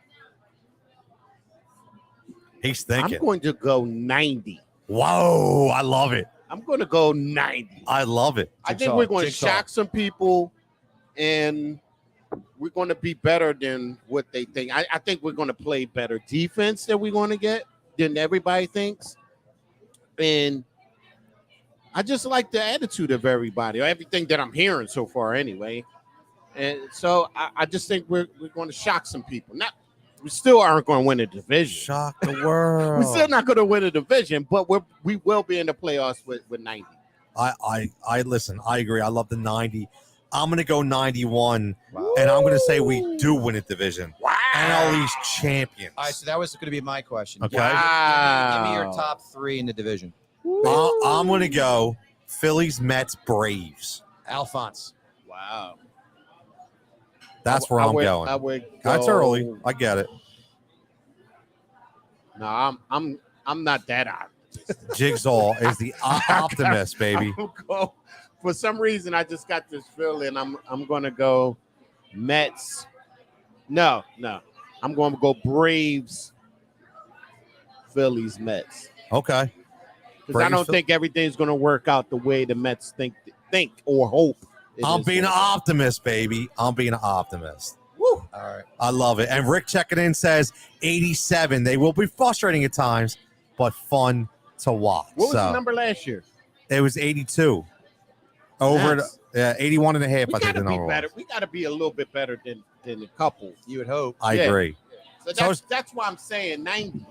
He's thinking. I'm going to go 90. Whoa, I love it. I'm going to go 90. I love it. I think we're going to Jigsaw. shock some people, and we're going to be better than what they think. I think we're going to play better defense than we're going to get than everybody thinks. And I just like the attitude of everybody, or everything that I'm hearing so far, anyway. And so I just think we're going to shock some people. We still aren't going to win a division. Shock the world. We're still not going to win a division, but we will be in the playoffs with 90. I listen. I agree. I love the 90. I'm going to go 91, and I'm going to say we do win a division. Wow. NL East champions. All right, so that was going to be my question. Okay. Give me your top 3 in the division. I'm going to go Phillies, Mets, Braves. Alphonse. Wow. That's where I'm going. I would go, That's early. I get it. No, I'm not that optimistic. Jigsaw is the optimist, baby. For some reason, I just got this feeling. I'm going to go Mets. No. I'm going to go Braves, Phillies, Mets. Okay. Because I don't think everything's going to work out the way the Mets think or hope. I'm being an optimist, baby. I'm being an optimist. Woo. All right. I love it. And Rick checking in says 87. They will be frustrating at times, but fun to watch. What was the number last year? It was 82. Over 81 and a half, I think the number was. We got to be a little bit better than a couple. You would hope. I agree. So that's why I'm saying 90.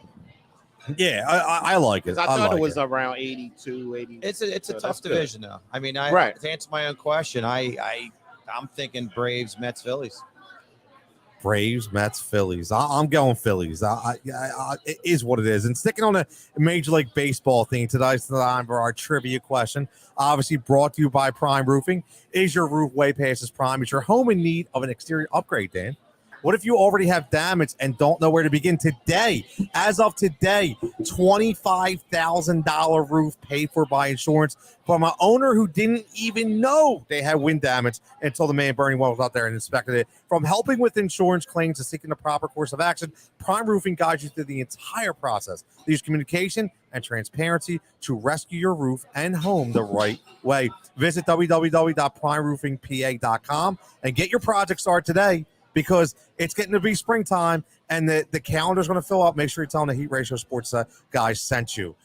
Yeah, I like it. I thought it was around 82, 80. It's a tough division, though. I mean, right. To answer my own question, I'm thinking Braves, Mets, Phillies. Braves, Mets, Phillies. I'm going Phillies. It is what it is. And sticking on a Major League Baseball theme, tonight's time for our trivia question. Obviously brought to you by Prime Roofing. Is your roof way past its prime? Is your home in need of an exterior upgrade, Dan? What if you already have damage and don't know where to begin? Today, as of today, $25,000 roof paid for by insurance from an owner who didn't even know they had wind damage until the man burning well was out there and inspected it. From helping with insurance claims to seeking the proper course of action, Prime Roofing guides you through the entire process. They use communication and transparency to rescue your roof and home the right way. Visit www.primeroofingpa.com and get your project started today, because it's getting to be springtime and the calendar's going to fill up. Make sure you tell them the Heat Ratio Sports guys sent you.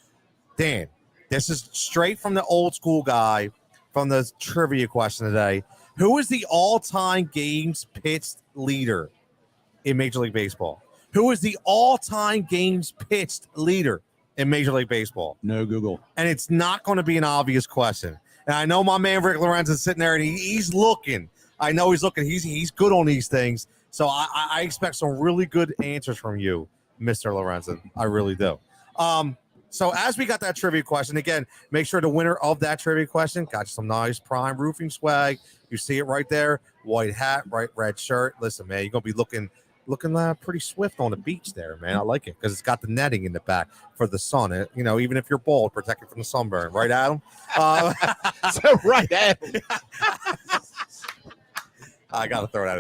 Dan, this is straight from the old school guy from the trivia question today. Who is the all-time games pitched leader in Major League Baseball? Who is the all-time games pitched leader in Major League Baseball? No Google. And it's not going to be an obvious question. And I know my man Rick Lorenz is sitting there and he's looking. I know he's looking. He's good on these things. So I expect some really good answers from you, Mr. Lorenzen. I really do. So as we got that trivia question, again, make sure the winner of that trivia question got some nice Prime Roofing swag. You see it right there. White hat, bright red shirt. Listen, man, you're going to be looking pretty swift on the beach there, man. I like it because it's got the netting in the back for the sun. Even if you're bald, protected from the sunburn. Right, Adam? Right, Adam. I gotta throw that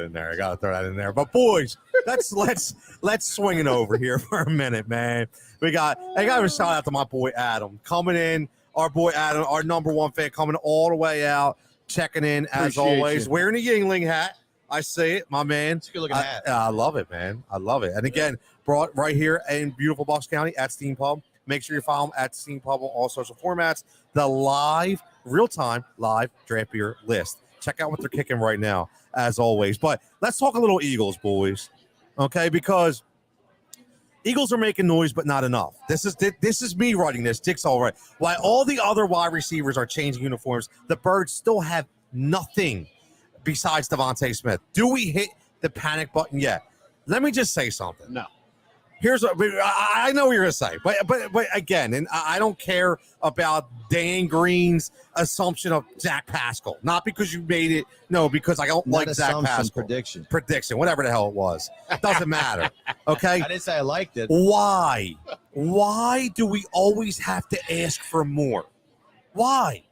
in there. But boys, let's swing it over here for a minute, man. I got a shout out to my boy Adam coming in. Our boy Adam, our number one fan, coming all the way out, checking in as always, wearing a Yingling hat. I see it, my man. It's a good looking hat. I love it, man. I love it. And again, brought right here in beautiful Bucks County at Steam Pub. Make sure you follow them at Steam Pub on all social formats. The real-time live draft beer list. Check out what they're kicking right now, as always. But let's talk a little Eagles, boys, okay? Because Eagles are making noise, but not enough. This is me writing this. Dick's all right. While all the other wide receivers are changing uniforms, the Birds still have nothing besides Devontae Smith. Do we hit the panic button yet? Let me just say something. No. I know what you're gonna say, but again, and I don't care about Dan Green's assumption of Zach Pascal. Not because you made it, no, because I don't like Zach Pascal. Prediction, whatever the hell it was, doesn't matter. Okay, I didn't say I liked it. Why do we always have to ask for more? Why?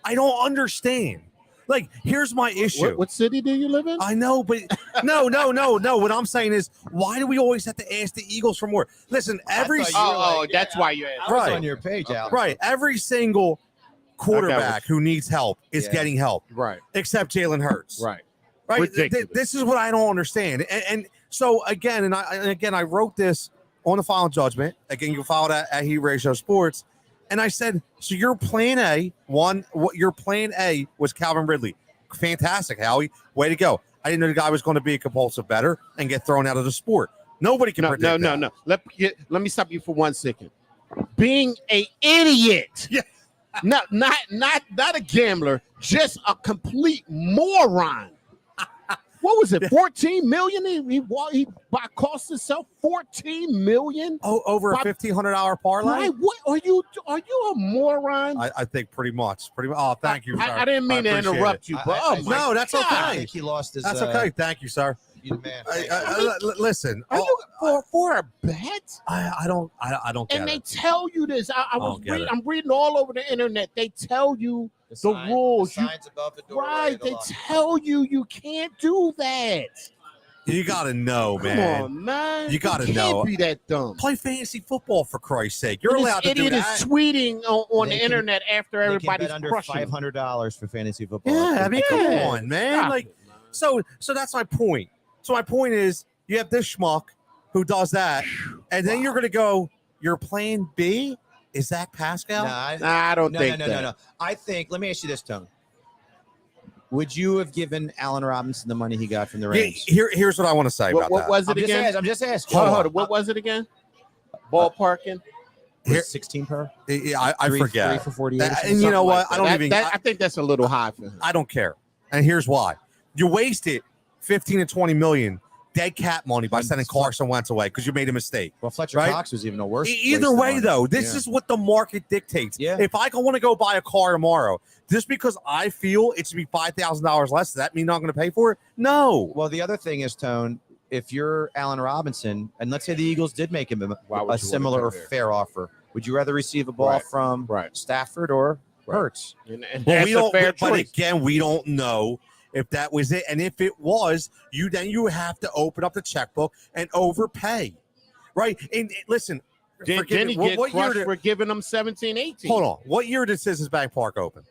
I don't understand. Like, here's my issue. What city do you live in? I know, but no. What I'm saying is, why do we always have to ask the Eagles for more? Listen, that's why you asked. I was on your page, Al. Right. Every single quarterback who needs help is getting help. Right. Except Jalen Hurts. Right. This is what I don't understand. And so, again, I wrote this on the Final Judgment. Again, you can follow that at Heat Ratio Sports. And I said, so your plan A, your plan A was Calvin Ridley. Fantastic, Howie. Way to go. I didn't know the guy was going to be a compulsive bettor and get thrown out of the sport. Nobody can predict that. No. Let me stop you for 1 second. Being an idiot. Yeah. Not a gambler, just a complete moron. What was it? 14 million? He cost himself 14 million. Oh, over a $1,500 parlay. Right? What are you a moron? I think pretty much. Oh, thank you, sir. I didn't mean to interrupt you, but no, that's I okay. think he lost his. That's okay. Thank you, sir. You the man. Listen. Are you for a bet? I don't get And they it. tell you this. I'm reading all over the internet. They tell you the rules. The signs above the door. Right. They tell you can't do that. You got to know, man. Come on, man. You got to can't know. be that dumb. Play fantasy football, for Christ's sake. You're This allowed to do idiot that. is tweeting on the They can- internet after They can everybody's bet under crushing. $500 for fantasy football. Yeah, I mean, come Yeah. on, man. Stop Like, it, man. so that's my point. So my point is, you have this schmuck who does that, and then you're going to go, your plan B is Zach Pascal? Nah, I don't think that. No. I think, let me ask you this, Tone. Would you have given Allen Robinson the money he got from the Rams? Here's what I want to say about What that. was it again? I'm just asking. Hold on. What was it again? Ballparking? Here- 16 per? I forget. 3 for 48. And you know what? I don't That- even. I think that's a little high for him. I don't care. And here's why. You wasted 15 to 20 million dead cap money by sending Carson Wentz away because you made a mistake. Well, Fletcher Right? Cox was even a worse. Either waste of way, money. though, this Yeah. is what the market dictates. Yeah. If I want to go buy a car tomorrow, just because I feel it should be $5,000 less, does that mean I'm going to pay for it? No. Well, the other thing is, Tone, if you're Allen Robinson, and let's say the Eagles did make him Why would a you wanna similar go or there? fair offer, would you rather receive a ball Right. from Right. Stafford or Right. Hurts? And Well, that's we a don't. fair But choice. again, we don't know if that was it, and if it was, you have to open up the checkbook and overpay, right? And listen, forgive Then me, he get what year? crushed for giving them 17, 18. Hold on, what year did Citizens Bank Park open?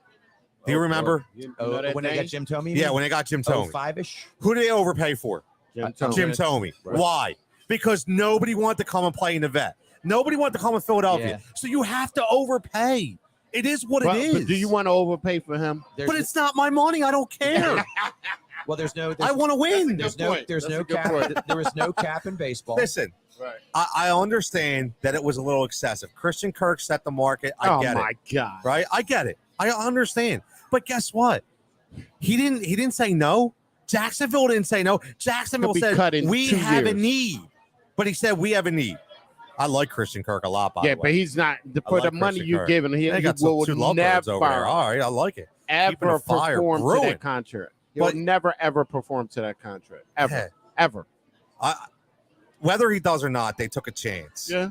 Do you remember? You Oh, know that when they got name? Jim Tomey? Yeah, when they got Jim Tomey. 5-ish? Who did they overpay for? Jim Jim Jim Tomey. Tomey. Right. Why? Because nobody wanted to come and play in the vet. Nobody wanted to come in Philadelphia. Yeah. So you have to overpay. It is what But it is. do you want to overpay for him? But it's not my money. I don't care. Well, there's no. I want to win. There's Good no. point. There's That's no a good cap. point. There was no cap in baseball. Listen, Right. I understand that it was a little excessive. Christian Kirk set the market. I get my it. God. Right? I get it. I understand. But guess what? He didn't say no. Jacksonville didn't say no. Jacksonville Could be cut said in we 2 have a years. need. But he said we have a need. I like Christian Kirk a lot, by Yeah, the way. but he's not for like the money Christian you Kirk. give him. He They got will two lovebirds over there. never All right, I like it. Keeping ever the fire perform to brewing. that contract. He'll But- never ever perform to that contract ever, Yeah. ever. Whether he does or not, they took a chance Yeah.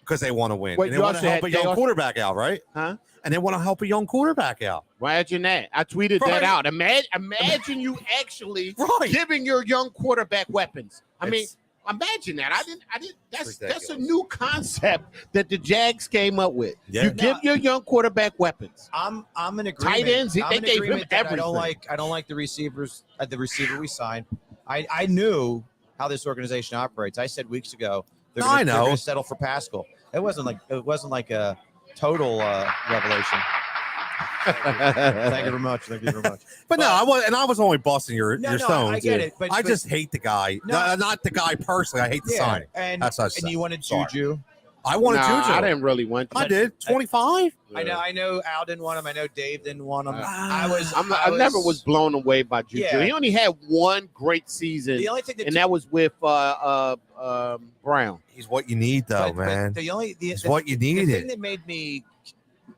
because they want to win. Well, and they you want to also help had- a they young also- quarterback out, right? Huh? And they want to help a young quarterback out. Imagine that. I tweeted Right. that out. Imagine you actually Right. giving your young quarterback weapons. I mean, It's- imagine that. I didn't. That's a ridiculous. new concept that the Jags came up with. Yeah. You give your young quarterback weapons. I'm in agreement. Tight ends, I'm they in gave him agreement that everything. I don't like the receivers. The receiver we signed. I knew how this organization operates. I said weeks ago they're No, I know. going to settle for Pascal. It wasn't like a total revelation. Thank you very much. Thank you very much. But no, I was only busting your No, stones. I get it. But I just hate the guy. No. Not the guy personally. I hate the signing. and That's what I said. you wanted Sorry. Juju. I wanted Nah, Juju. I didn't really want. I did. 25. I know Al didn't want him. I know Dave didn't want him. Ah. I never was blown away by Juju. Yeah. He only had one great season, The only thing and that was with Brown. He's what you need, though, man. He's what you The thing needed. that made me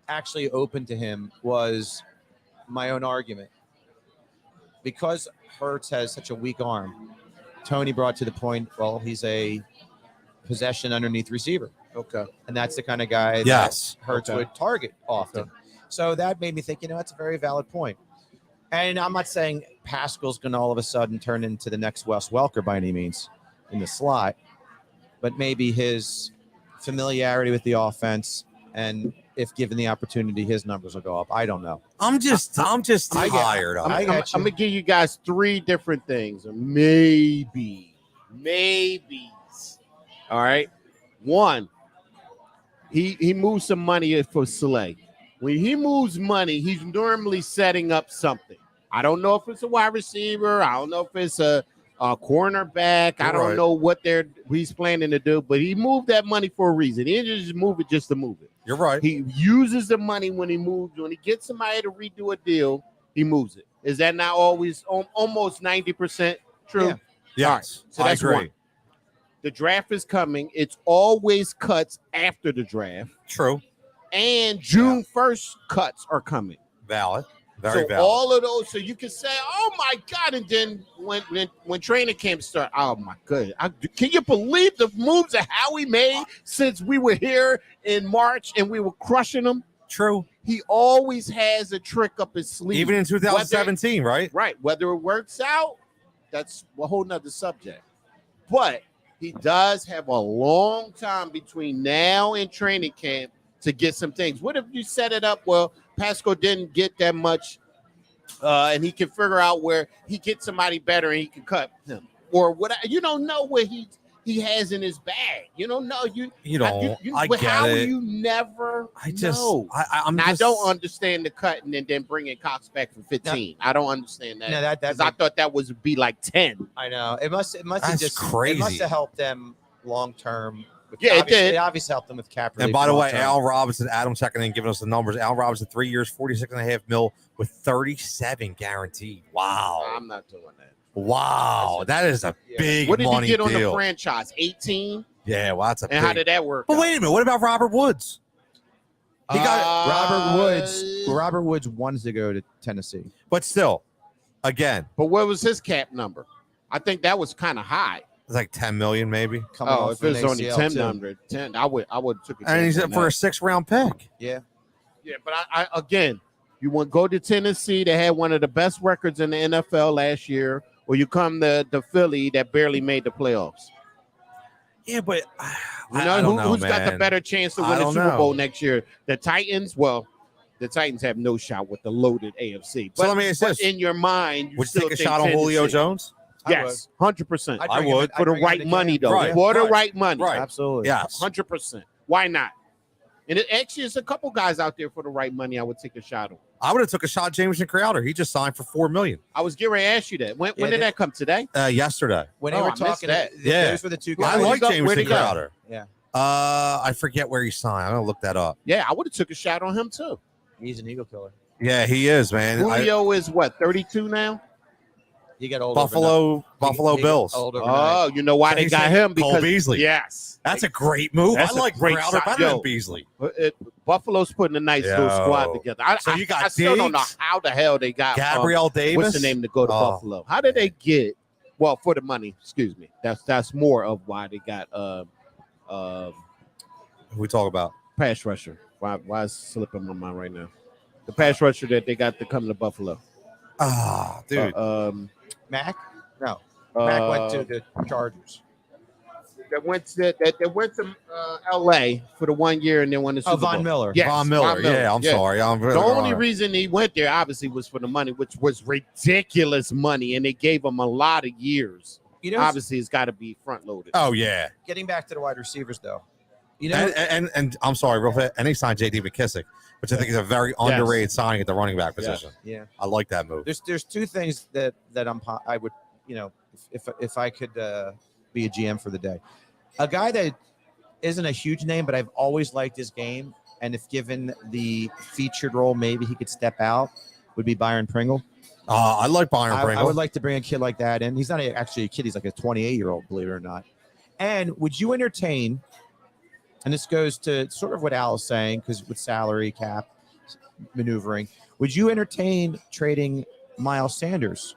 actually open to him was my own argument. Because Hurts has such a weak arm, Tony brought to the point, well, he's a possession underneath receiver. Okay. And that's the kind of guy Yes. that Hurts Okay. would target often. Okay. So that made me think, that's a very valid point. And I'm not saying Pascal's going to all of a sudden turn into the next Wes Welker by any means in the slot, but maybe his familiarity with the offense, and if given the opportunity, his numbers will go up. I don't know. I'm just I get- tired of I it. got you. I'm gonna give you guys 3 different things. Maybes. All right. 1, he moves some money for Slay. When he moves money, he's normally setting up something. I don't know if it's a wide receiver. I don't know if it's a cornerback. I don't know what he's planning to do, but he moved that money for a reason. He didn't just move it just to move it. You're right. He uses the money when he moves. When he gets somebody to redo a deal, he moves it. Is that not always almost 90% true? Yeah. Yes. All right. So that's one. The draft is coming. It's always cuts after the draft. True. And June 1st cuts are coming. Valid. Very valid. All of those, so you can say, "Oh my God!" And then when training camp starts, oh my God, can you believe the moves that Howie made since we were here in March and we were crushing them? True. He always has a trick up his sleeve, even in 2017, right? Right. Whether it works out, that's a whole nother subject. But he does have a long time between now and training camp to get some things. What if you set it up? Well, Pascal didn't get that much, and he can figure out where he gets somebody better and he can cut him. Or what? You don't know what he has in his bag. You don't know. You don't. I get how it. You never know. I don't understand the cutting and then bringing Cox back for 15. No, I don't understand that. No, because I thought that would be like 10. I know. It must have just crazy. It must have helped them long term. Yeah, it did. It obviously helped them with cap relief. And by the way, Al Robinson, Adam checking in, giving us the numbers. Al Robinson, 3 years, $46.5 million with 37 guaranteed. Wow. I'm not doing that. Wow, that is a big money deal. What did he get on the franchise? 18? Yeah, well, that's a big. And how did that work? But wait a minute, what about Robert Woods? He got Robert Woods wants to go to Tennessee. But still, again. But what was his cap number? I think that was kind of high. It's like 10 million, maybe. If it was only 10, I would took it. And he's up for a 6th-round pick. Yeah. Yeah, but I again, you want to go to Tennessee. They had one of the best records in the NFL last year, or you come to the Philly that barely made the playoffs. Yeah, but who's got the better chance to win the Super Bowl next year? The Titans? Well, the Titans have no shot with the loaded AFC. But, so let me ask this. In your mind, would you take a shot on Julio Jones? Yes, 100%. I would. For the right money, though. Right. For the right money. Right. Absolutely. Yes. 100%. Why not? And it actually is a couple guys out there for the right money I would take a shot on. I would have took a shot at Jameson Crowder. He just signed for $4 million. I was getting ready to ask you that. When did that come? Today? Yesterday. When they were talking, those were the two guys. I like Jameson Crowder. Yeah. I forget where he signed. I'm gonna look that up. Yeah, I would have took a shot on him too. He's an Eagle killer. Yeah, he is, man. Julio is what, 32 now? He got older. Buffalo Bills. Oh, you know why they got him? Because Cole Beasley. Yes, that's a great move. That's I like Crowder better than Beasley. Buffalo's putting a nice little squad together. I still don't know how the hell they got Gabriel Davis. What's the name to go to Buffalo? How did they get? Well, for the money. Excuse me. That's more of why they got. Who we talk about? Pass rusher. Why is it slipping my mind right now? The pass rusher that they got to come to Buffalo. Dude. Mac? No. Mac went to the Chargers. They went to L.A. for the 1 year and then won the Super Bowl. Von Miller. Yes, Von Miller. Yeah, I'm sorry. The only reason he went there, obviously, was for the money, which was ridiculous money, and they gave him a lot of years. Obviously, it's got to be front loaded. Oh yeah. Getting back to the wide receivers, though. And I'm sorry, real quick. And he signed J.D. McKissick, which I think is a very underrated signing at the running back position. Yeah. I like that move. There's two things that I would, if I could be a GM for the day. A guy that isn't a huge name, but I've always liked his game, and if given the featured role, maybe he could step out, would be Byron Pringle. I like Byron Pringle. I would like to bring a kid like that in. He's not actually a kid. He's like a 28-year-old, believe it or not. And would you entertain, and this goes to sort of what Al is saying, because with salary cap maneuvering, would you entertain trading Miles Sanders?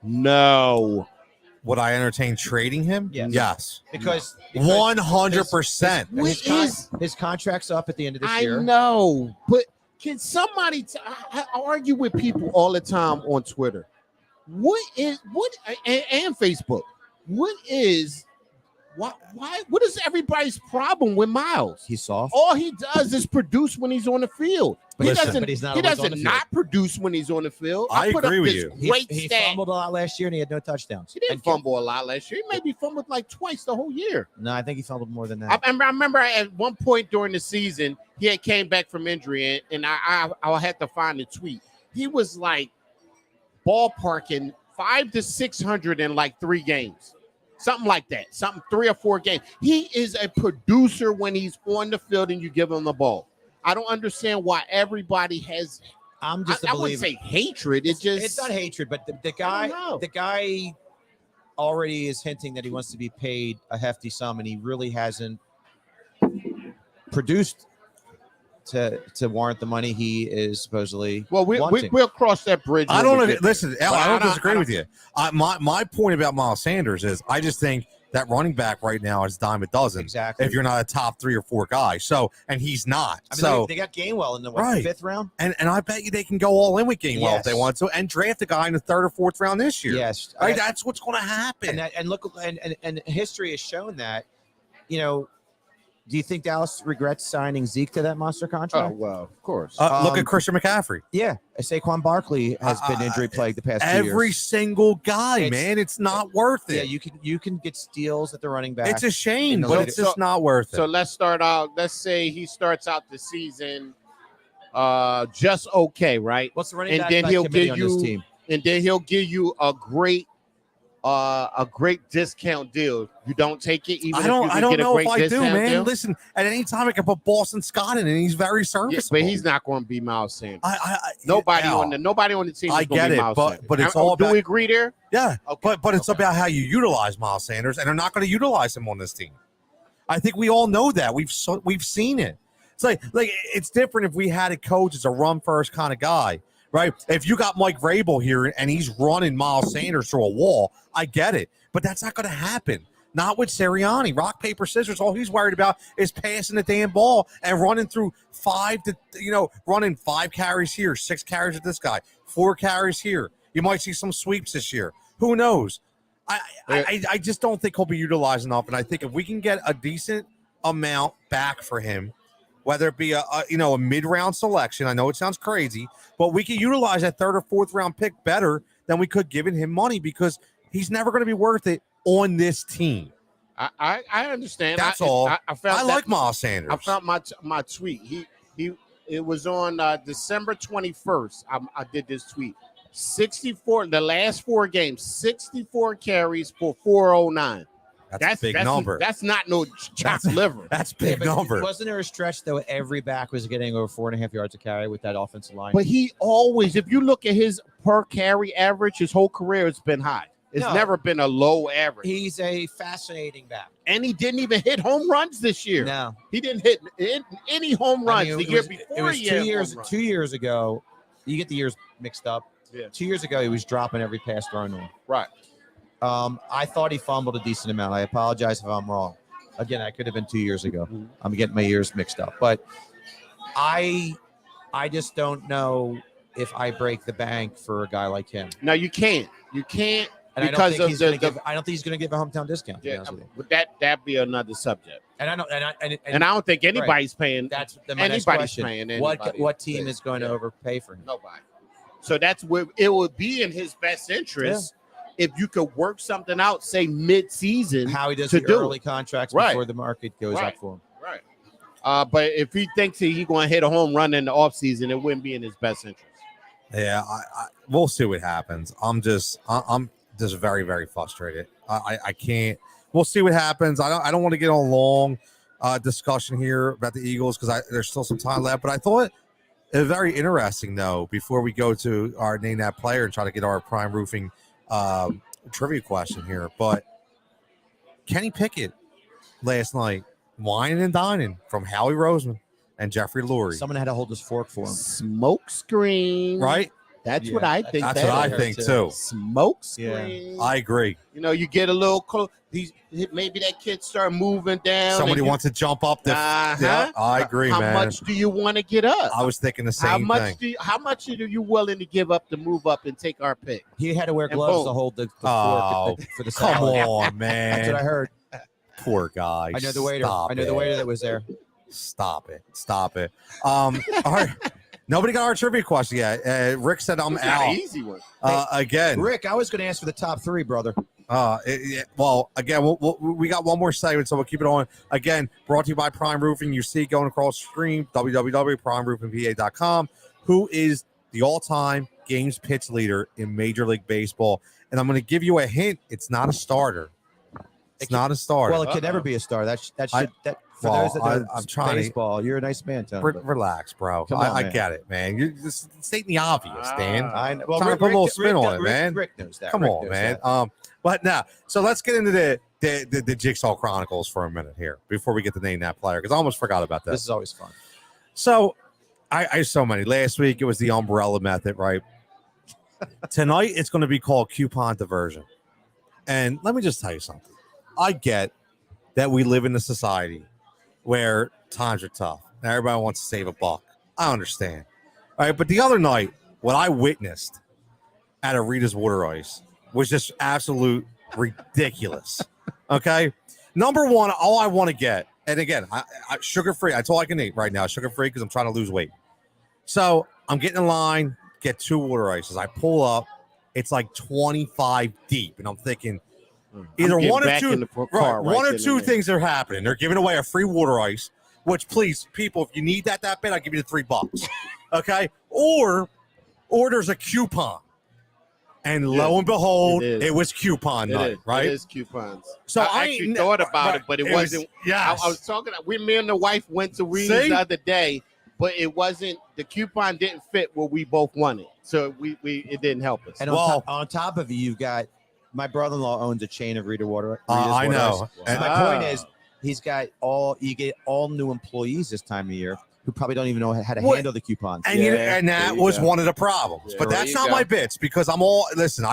No. Would I entertain trading him? Yes. Because 100%. His contract's up at the end of this year. I know, but can somebody I argue with people all the time on Twitter? What and Facebook? What is everybody's problem with Miles? He's soft. All he does is produce when he's on the field. But Listen, but he's not. He always on doesn't the field. not produce when he's on the field. I put agree up with this you. Great He stat. fumbled a lot last year and he had no touchdowns. He didn't fumble a lot last year. He maybe fumbled like twice the whole year. No, I think he fumbled more than that. I remember at one point during the season, he had came back from injury, and I'll have to find the tweet. He was like ballparking 500 to 600 in like 3 games. Something like that. 3 or 4 games. He is a producer when he's on the field and you give him the ball. I don't understand why everybody has. I'm just. I wouldn't say hatred. It's not hatred, but the guy already is hinting that he wants to be paid a hefty sum, and he really hasn't produced to warrant the money he is supposedly. Well, we'll cross that bridge. I don't know. Listen, Al, I don't I disagree with you. My point about Miles Sanders is I just think that running back right now is dime a dozen. Exactly. If you're not a top 3 or 4 guy, and he's not. I mean, so they got Gainwell in the Right. 5th round. and I bet you they can go all in with Gainwell if they Yes. want to, and draft a guy in the 3rd or 4th round this year. Yes, Right? That's what's going to happen. and look, and history has shown that. Do you think Dallas regrets signing Zeke to that monster contract? Oh well, of course. Look at Christian McCaffrey. Yeah, Saquon Barkley has been injury plagued the past 2 years. Every single guy, man, it's not worth it. Yeah, you can get steals at the running back. It's a shame, in the but league. it's just not worth it. So let's start out. Let's say he starts out the season just okay, right? What's the running And back then by he'll committee give on you this team? and then he'll give you a great discount deal. You don't take it, even I if don't you can know get a great if I do, discount man. deal? Listen, at any time I can put Boston Scott in, and he's very Yeah, serviceable. but he's not going to be Miles Sanders. I Nobody Al, on the team. Is I gonna get be it, Miles but- Sanders. but it's all do about- we agree there? Yeah, Okay, but it's okay. about how you utilize Miles Sanders, and they're not going to utilize him on this team. I think we all know that. We've seen it. It's like it's different if we had a coach as a run first kind of guy, right? If you got Mike Vrabel here and he's running Miles Sanders through a wall, I get it, but that's not going to happen. Not with Sirianni. Rock, paper, scissors. All he's worried about is passing the damn ball and running through running 5 carries here, 6 carries with this guy, 4 carries here. You might see some sweeps this year. Who knows? I just don't think he'll be utilized enough. And I think if we can get a decent amount back for him, whether it be a mid-round selection, I know it sounds crazy, but we can utilize that 3rd or 4th round pick better than we could giving him money, because he's never going to be worth it on this team. I understand. That's all. I like Miles Sanders. I found my tweet. It was on December 21st. I did this tweet. 64 the last 4 games, 64 carries for 409. That's a big number. That's not no chopped liver. That's big number. Wasn't there a stretch though? Every back was getting over 4.5 yards a carry with that offensive line. But he always, if you look at his per carry average, his whole career it's been high. It's never been a low average. He's a fascinating back. And he didn't even hit home runs this year. No, he didn't hit any home runs the year before. It was he had 2 years. home runs. 2 years ago, you get the years mixed up. Yeah. 2 years ago, he was dropping every pass thrown to him. Right. I thought he fumbled a decent amount. I apologize if I'm wrong. Again, I could have been 2 years ago. Mhm. I'm getting my years mixed up, but I just don't know if I break the bank for a guy like him. No, you can't. You can't. And Because I don't think of I don't think he's going to give a hometown discount. To be Yeah, honest with you. but that'd be another subject. And I don't. And I don't think anybody's paying. That's my next anybody's question. paying What anybody. team is going to overpay for him? Nobody. So that's where it would be in his best interest if you could work something out, say mid-season. How he does to the do early contracts Right. before the market goes Right. up for him. Right. But if he thinks he's going to hit a home run in the offseason, it wouldn't be in his best interest. Yeah, we'll see what happens. I'm just very, very frustrated. I can't. We'll see what happens. I don't want to get on a long discussion here about the Eagles because there's still some time left. But I thought it was very interesting though. Before we go to our name that player and try to get our prime roofing trivia question here, but Kenny Pickett last night whining and dining from Howie Roseman and Jeffrey Lurie. Someone had to hold his fork for him. Smoke screen. Right? That's Yeah, what I think. That's that what I hurt think too. too. Smoke Yeah. screen. I agree. You get a little close. Maybe that kid start moving down. Somebody and you- wants to jump up. Uh-huh. Yeah, I agree, How man. much do you want to get up? I was thinking the same How much thing. how much are you willing to give up to move up and take our pick? He had to wear And gloves boom. to hold the Oh, fork for the Come salad. on, That's what I man. heard. Poor guy. I know the waiter. Stop I know it. the waiter that was there. Stop it. Stop it. All right. Nobody got our trivia question yet. Rick said I'm It's not out. an easy one. Again. Rick, I was going to ask for the top 3, brother. Well, again, we got one more segment, so we'll keep it on. Again, brought to you by Prime Roofing. You see going across the screen, www.primeroofingpa.com, who is the all-time games pitch leader in Major League Baseball. And I'm going to give you a hint. It's not a starter. It's not a starter. Well, it could never be a star. For well, those that know I'm trying to- baseball, you're a nice man, Tony. but- Relax, bro. Come on, I man. get it, man. You're just stating the obvious, Dan. I know. Well, Trying to put a little spin on it, Rick, man. Rick knows that. Come Rick on, knows man. that. But now, so let's get into the Jigsaw Chronicles for a minute here before we get to name that player, because I almost forgot about This this. is always fun. So I so many. Last week it was the umbrella method, right? Tonight it's going to be called coupon diversion. And let me just tell you something. I get that we live in a society where times are tough and everybody wants to save a buck. I understand. All right, but the other night, what I witnessed at Rita's Water Ice was just absolute ridiculous. Okay, number one, all I want to get, and again, I sugar-free. That's all I can eat right now, sugar-free, because I'm trying to lose weight. So I'm getting in line, get 2 water ices. I pull up, it's like 25 deep, and I'm thinking either I'm one or back two, in the car right one or then two and there. things are happening. They're giving away a free water ice, which please, people, if you need that bad, I'll give you the $3. Okay, or there's a coupon. And lo and behold, it was coupon night, right? It is coupons. So I actually thought about it, but it wasn't. Yes. I was talking. Me and the wife went to Reese See? the other day, but it wasn't. The coupon didn't fit what we both wanted, so it didn't help us. And Well- on top of it, you've got my brother-in-law owns a chain of Rita's Water. I Water know. Ice. And- My point is, you get all new employees this time of year who probably don't even know how to What? handle the coupons. And Yeah, and that there you was go. one of the problems. Yeah, But there that's you not go. my bits because I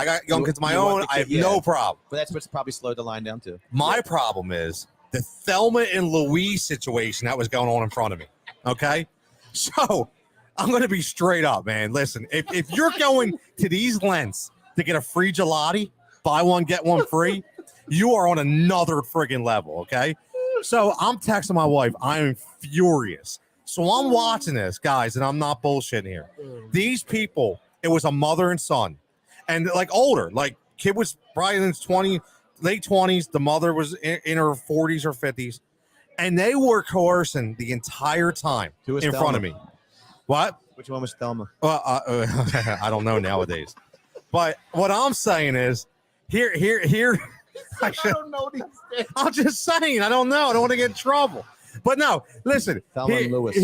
got young kids of my You want own. the I have kid- no yeah. problem. But that's what's probably slowed the line down too. My problem is the Thelma and Louise situation that was going on in front of me. Okay. So I'm going to be straight up, man. Listen, if you're going to these lengths to get a free gelati, buy one, get one free, you are on another friggin' level. Okay. So I'm texting my wife. I am furious. So I'm watching this, guys, and I'm not bullshitting here. These people, it was a mother and son, and like older, like kid was probably in his late 20s. The mother was in her 40s or 50s, and they were coercing the entire time Who was in front of Thelma? me. What? Which one was Thelma? I don't know nowadays. But what I'm saying is, here. I don't know these things. I'm just saying. I don't know. I don't want to get in trouble. But no, listen. Thelma and Lewis.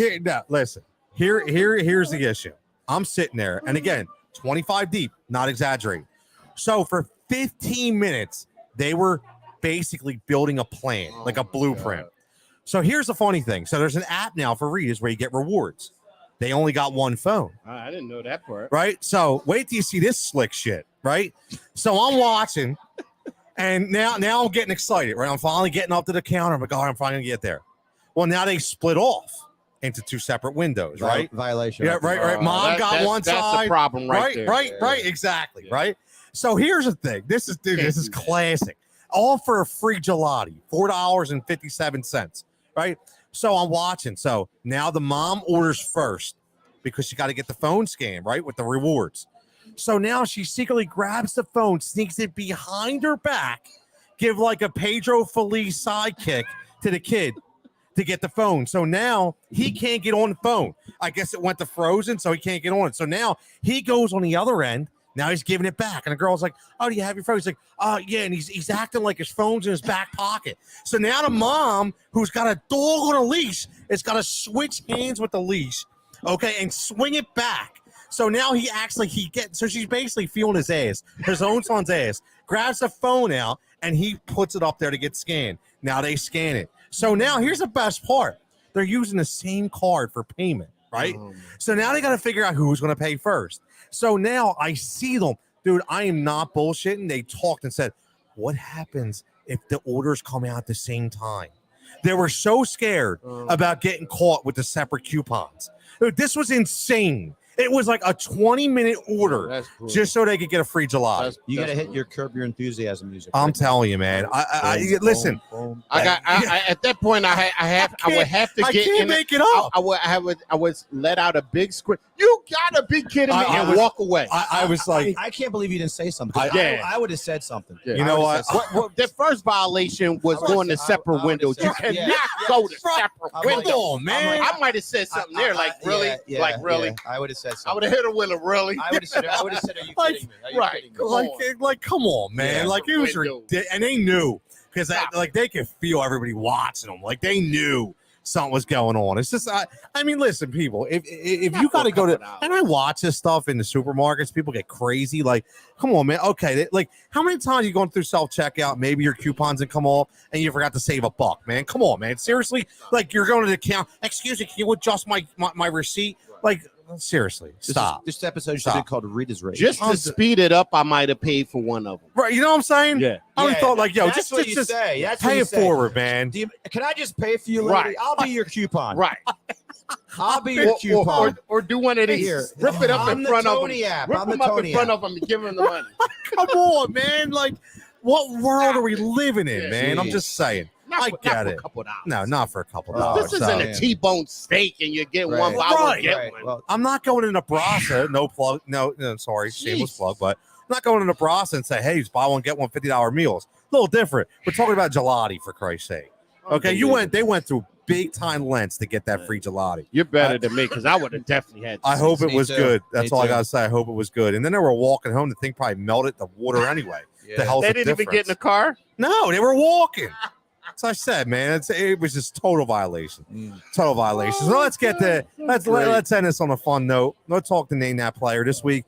Listen. Here's the issue. I'm sitting there, and again, 25 deep, not exaggerating. So for 15 minutes, they were basically building a plan, like a blueprint. God. So here's the funny thing. So there's an app now for Readers where you get rewards. They only got one phone. I didn't know that part. Right? So wait till you see this slick shit, right? So I'm watching, and now I'm getting excited, right? I'm finally getting up to the counter. I'm like, oh, I'm finally gonna get there. Well, now they split off into 2 separate windows, right? Violation. Yeah, right. Mom got one That's side. the problem right there. Right, exactly, Yeah. right? So here's the thing. This is classic. All for a free gelati, $4.57, right? So I'm watching. So now the mom orders first because she got to get the phone scanned, right, with the rewards. So now she secretly grabs the phone, sneaks it behind her back, give like a Pedro Feliz sidekick to the kid to get the phone. So now he can't get on the phone. I guess it went to frozen, so he can't get on it. So now he goes on the other end. Now he's giving it back. And the girl's like, oh, do you have your phone? He's like, oh, yeah. And he's acting like his phone's in his back pocket. So now the mom, who's got a dog on a leash, has got to switch hands with the leash, okay, and swing it back. So now he acts like so she's basically feeling his ass, his own son's ass, grabs the phone out, and he puts it up there to get scanned. Now they scan it. So now here's the best part. They're using the same card for payment, right? So now they got to figure out who's going to pay first. So now I see them. Dude, I am not bullshitting. They talked and said, what happens if the orders come out at the same time? They were so scared about getting caught with the separate coupons. Dude, this was insane. It was like a 20-minute order That's cool. just so they could get a free gelato. You got to hit your Curb Your Enthusiasm music. I'm right? telling you, man. I listen. him. I at that point I would have to I get can't in. make it up. I was let out a big scream. You gotta be kidding me! And walk away. I was like, I can't believe you didn't say something. Yeah. I would have said something. Yeah. you know what? The first violation was going to separate windows. You cannot go to separate windows. Come on, man. I might have said something there, like really, like really. Yeah, I would have said something. I would have hit her with a really. I would have said, "Are you kidding me? Are you right. kidding me?" Like, come on, man. Yeah, like it was window. ridiculous, and they knew because like they could feel everybody watching them. Like they knew something was going on. It's just, I mean, listen, people, if you got to go to, and I watch this stuff in the supermarkets, people get crazy. Like, come on, man. Okay, like how many times you going through self checkout? Maybe your coupons didn't come off, and you forgot to save $1, man. Come on, man. Seriously, like you're going to the account. Excuse me, can you adjust my receipt? Like. Seriously, stop. This episode should be called Rita's Rage. Just to speed it up, I might have paid for one of them. Right, you know what I'm saying? Yeah. I would thought like, yo, that's what you say. That's what pay you it say. forward, man. Can I just pay for you, lady? Right. I'll be your coupon. Right. I'll be your coupon. Or do one of these. Here. Rip it up I'm in the front of Tony them. app. Rip I'm the them up Tony in front app. of them and give them the money. Come on, man. Like, what world are we living in, Yeah, man? I'm geez. just saying. I Not get for it. a couple dollars. No, not for a couple dollars. This isn't So, a T-bone steak and you get Right. one buy one Right. get one. Well, I'm not going to Nebraska. No plug. No, sorry, shameless Jeez. plug. But I'm not going to Nebraska and say, hey, buy one get one $50 meals. A little different. We're talking about gelati for Christ's sake. Okay, they went through big time lengths to get that free gelati. You're better than me because I would have definitely had. I hope it Me was too. good. That's Me all I too. gotta say. I hope it was good. And then they were walking home. The thing probably melted the water anyway. The hell's They the didn't even difference? get in the car. No, they were walking. As I said, man, it was just total violation. Total violation. So let's get to let's end this on a fun note. Let's talk to name that player this week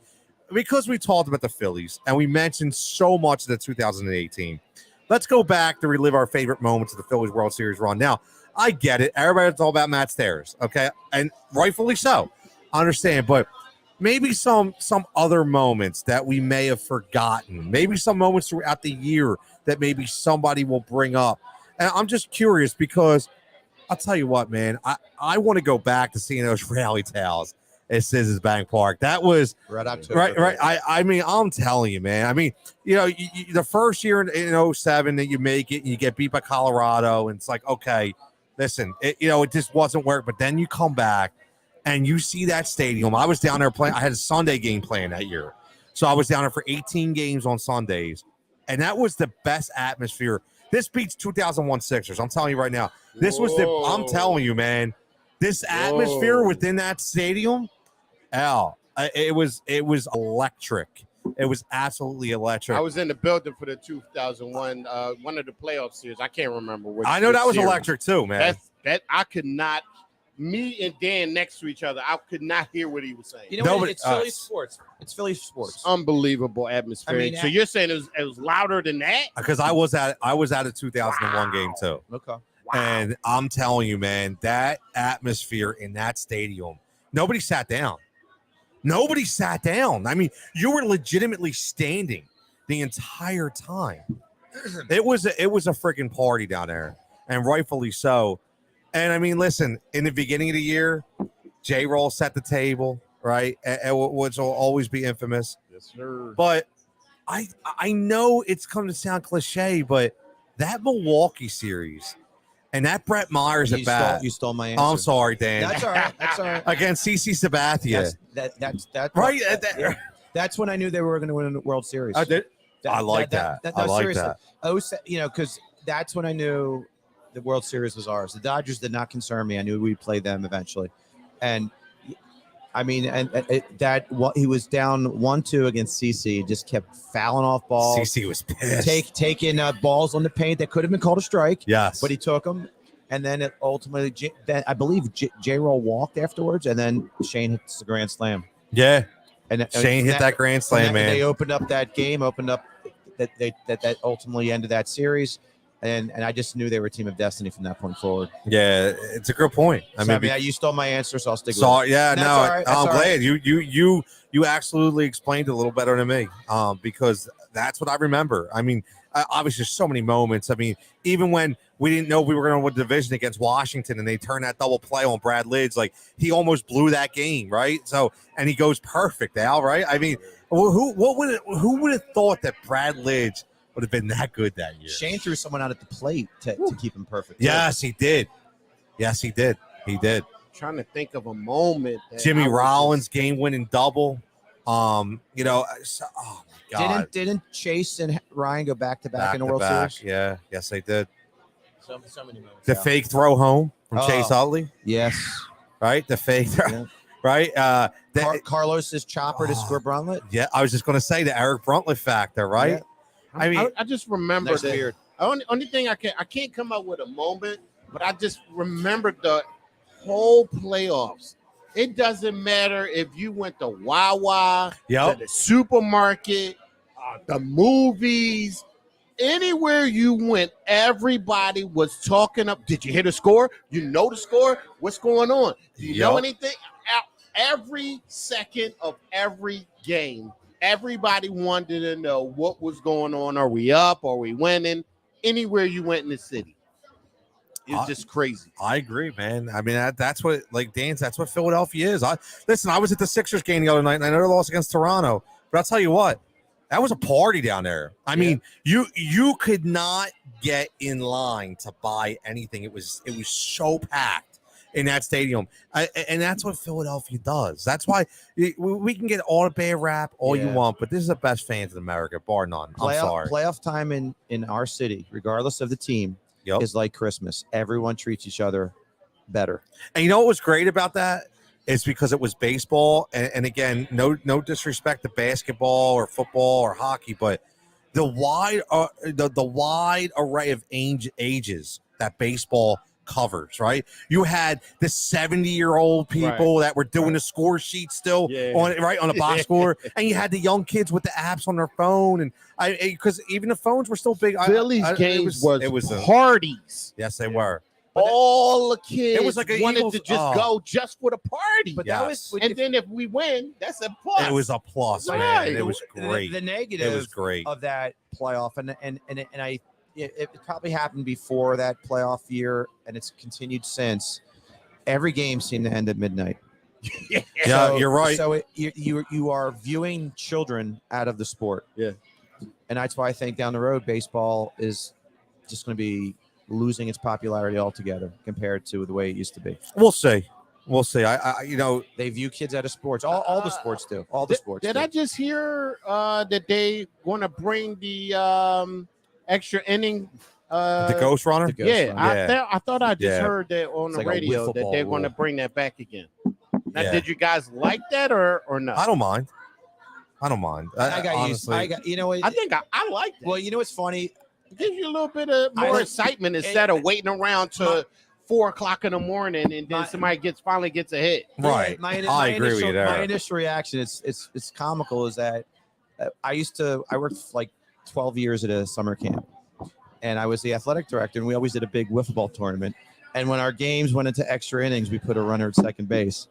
because we talked about the Phillies and we mentioned so much of the 2018. Let's go back to relive our favorite moments of the Phillies World Series run. Now, I get it. Everybody's all about Matt Stairs, okay, and rightfully so. I understand, but maybe some other moments that we may have forgotten. Maybe some moments throughout the year that maybe somebody will bring up. And I'm just curious because I'll tell you what, man, I want to go back to seeing those rally towels at Citizens Bank Park. That was Red October. right. I mean, I'm telling you, man. I mean, you know, the first year in 07 that you make it, and you get beat by Colorado, and it's like, okay, listen, it just wasn't work. But then you come back and you see that stadium. I was down there playing. I had a Sunday game playing that year, so I was down there for 18 games on Sundays, and that was the best atmosphere. This beats 2001 Sixers. I'm telling you right now. This was I'm telling you, man. This atmosphere within that stadium, it was electric. It was absolutely electric. I was in the building for the 2001 one of the playoff series. I can't remember which. I know that was series. electric too, man. That I could not. Me and Dan next to each other, I could not hear what he was saying. You know Nobody- what? It's Philly sports. It's Philly sports. Unbelievable atmosphere. I mean, so you're saying it was louder than that? Because I was at a 2001 game too. Okay. And I'm telling you, man, that atmosphere in that stadium, nobody sat down. Nobody sat down. I mean, you were legitimately standing the entire time. It was a freaking party down there, and rightfully so. And I mean, listen, in the beginning of the year, J-Roll set the table, right? Which will always be infamous. Yes, sir. But I know it's going to sound cliche, but that Milwaukee series and that Brett Myers at bat. You stole my answer. Oh, I'm sorry, Dan. That's all right. That's all right. Against CC Sabathia. That's Right? That's when I knew they were going to win the World Series. I like that. I like seriously. that. Because that's when I knew the World Series was ours. The Dodgers did not concern me. I knew we'd play them eventually, and I mean, he was down 1-2 against CC. Just kept fouling off balls. CC was pissed. Taking balls on the paint that could have been called a strike. Yes, but he took them, and then it ultimately, I believe J-Roll walked afterwards, and then Shane hits the grand slam. Yeah, and Shane hit that grand slam, man. They opened up that game, that ultimately ended that series. And I just knew they were a team of destiny from that point forward. Yeah, it's a good point. I mean, you stole my answer, so I'll stick with it. Yeah, That's no, all right. I'm glad you absolutely explained it a little better than me. Because that's what I remember. I mean, obviously, there's so many moments. I mean, even when we didn't know we were going to win the division against Washington, and they turned that double play on Brad Lidge, like he almost blew that game, right? So, and he goes perfect, Al, right? I mean, who would have thought that Brad Lidge would have been that good that year. Shane threw someone out at the plate to keep him perfect. Yes, he did. Yes, he did. He did. Trying to think of a moment. That Jimmy I was Rollins game-winning double. Oh my God. Didn't Chase and Ryan go back-to-back in the World Back-to-back. Series? Yeah, yes, they did. So many moments. The fake throw home from Chase Utley, Yes. right? The fake throw, Yeah. right? Carlos's chopper to score Bruntlett. Yeah, I was just going to say the Eric Bruntlett factor, right? Yeah. I mean, I just remember Nice beard. only thing I can't come up with a moment, but I just remember the whole playoffs. It doesn't matter if you went to Wawa, Yep. to the supermarket, the movies, anywhere you went, everybody was talking up. Did you hear the score? You know the score? What's going on? Do you know anything? Every second of every game, everybody wanted to know what was going on. Are we up? Are we winning? Anywhere you went in the city. It was just crazy. I agree, man. I mean, that's what, like Dan's, that's what Philadelphia is. I was at the Sixers game the other night, and I know they lost against Toronto, but I'll tell you what, that was a party down there. I mean, you could not get in line to buy anything. It was so packed in that stadium, and that's what Philadelphia does. That's why we can get all the bad rap all you want, but this is the best fans in America, bar none. I'm sorry. Playoff time in our city, regardless of the team, is like Christmas. Everyone treats each other better. And you know what was great about that? It's because it was baseball. And again, no disrespect to basketball or football or hockey, but the wide array of ages that baseball covers, right? You had the 70-year-old people that were doing the score sheet still on the box score, and you had the young kids with the apps on their phone, and because even the phones were still big. Phillies games was parties. Yes, they were. All the kids it was like wanted to just go just for the party. But that was, and then if we win, that's a plus. It was a plus, man. It was great. The negative it was great of that playoff, and it probably happened before that playoff year, and it's continued since. Every game seemed to end at midnight. Yeah, you're right. So you are viewing children out of the sport. Yeah, and that's why I think down the road baseball is just going to be losing its popularity altogether compared to the way it used to be. We'll see. I they view kids out of sports. All the sports do. All the sports. Did I just hear that they want to bring the extra inning? The Ghost Runner? I thought I just heard that on the radio that they're going to bring that back again. Now, did you guys like that or no? I don't mind. I got honestly, I think I like that. Well, you know what's funny? It gives you a little bit of more excitement instead of waiting around to 4:00 in the morning and then somebody finally gets a hit. Right. I agree with you there. My initial reaction, it's comical, is that I worked like 12 years at a summer camp, and I was the athletic director, and we always did a big wiffle ball tournament. And when our games went into extra innings, we put a runner at second base.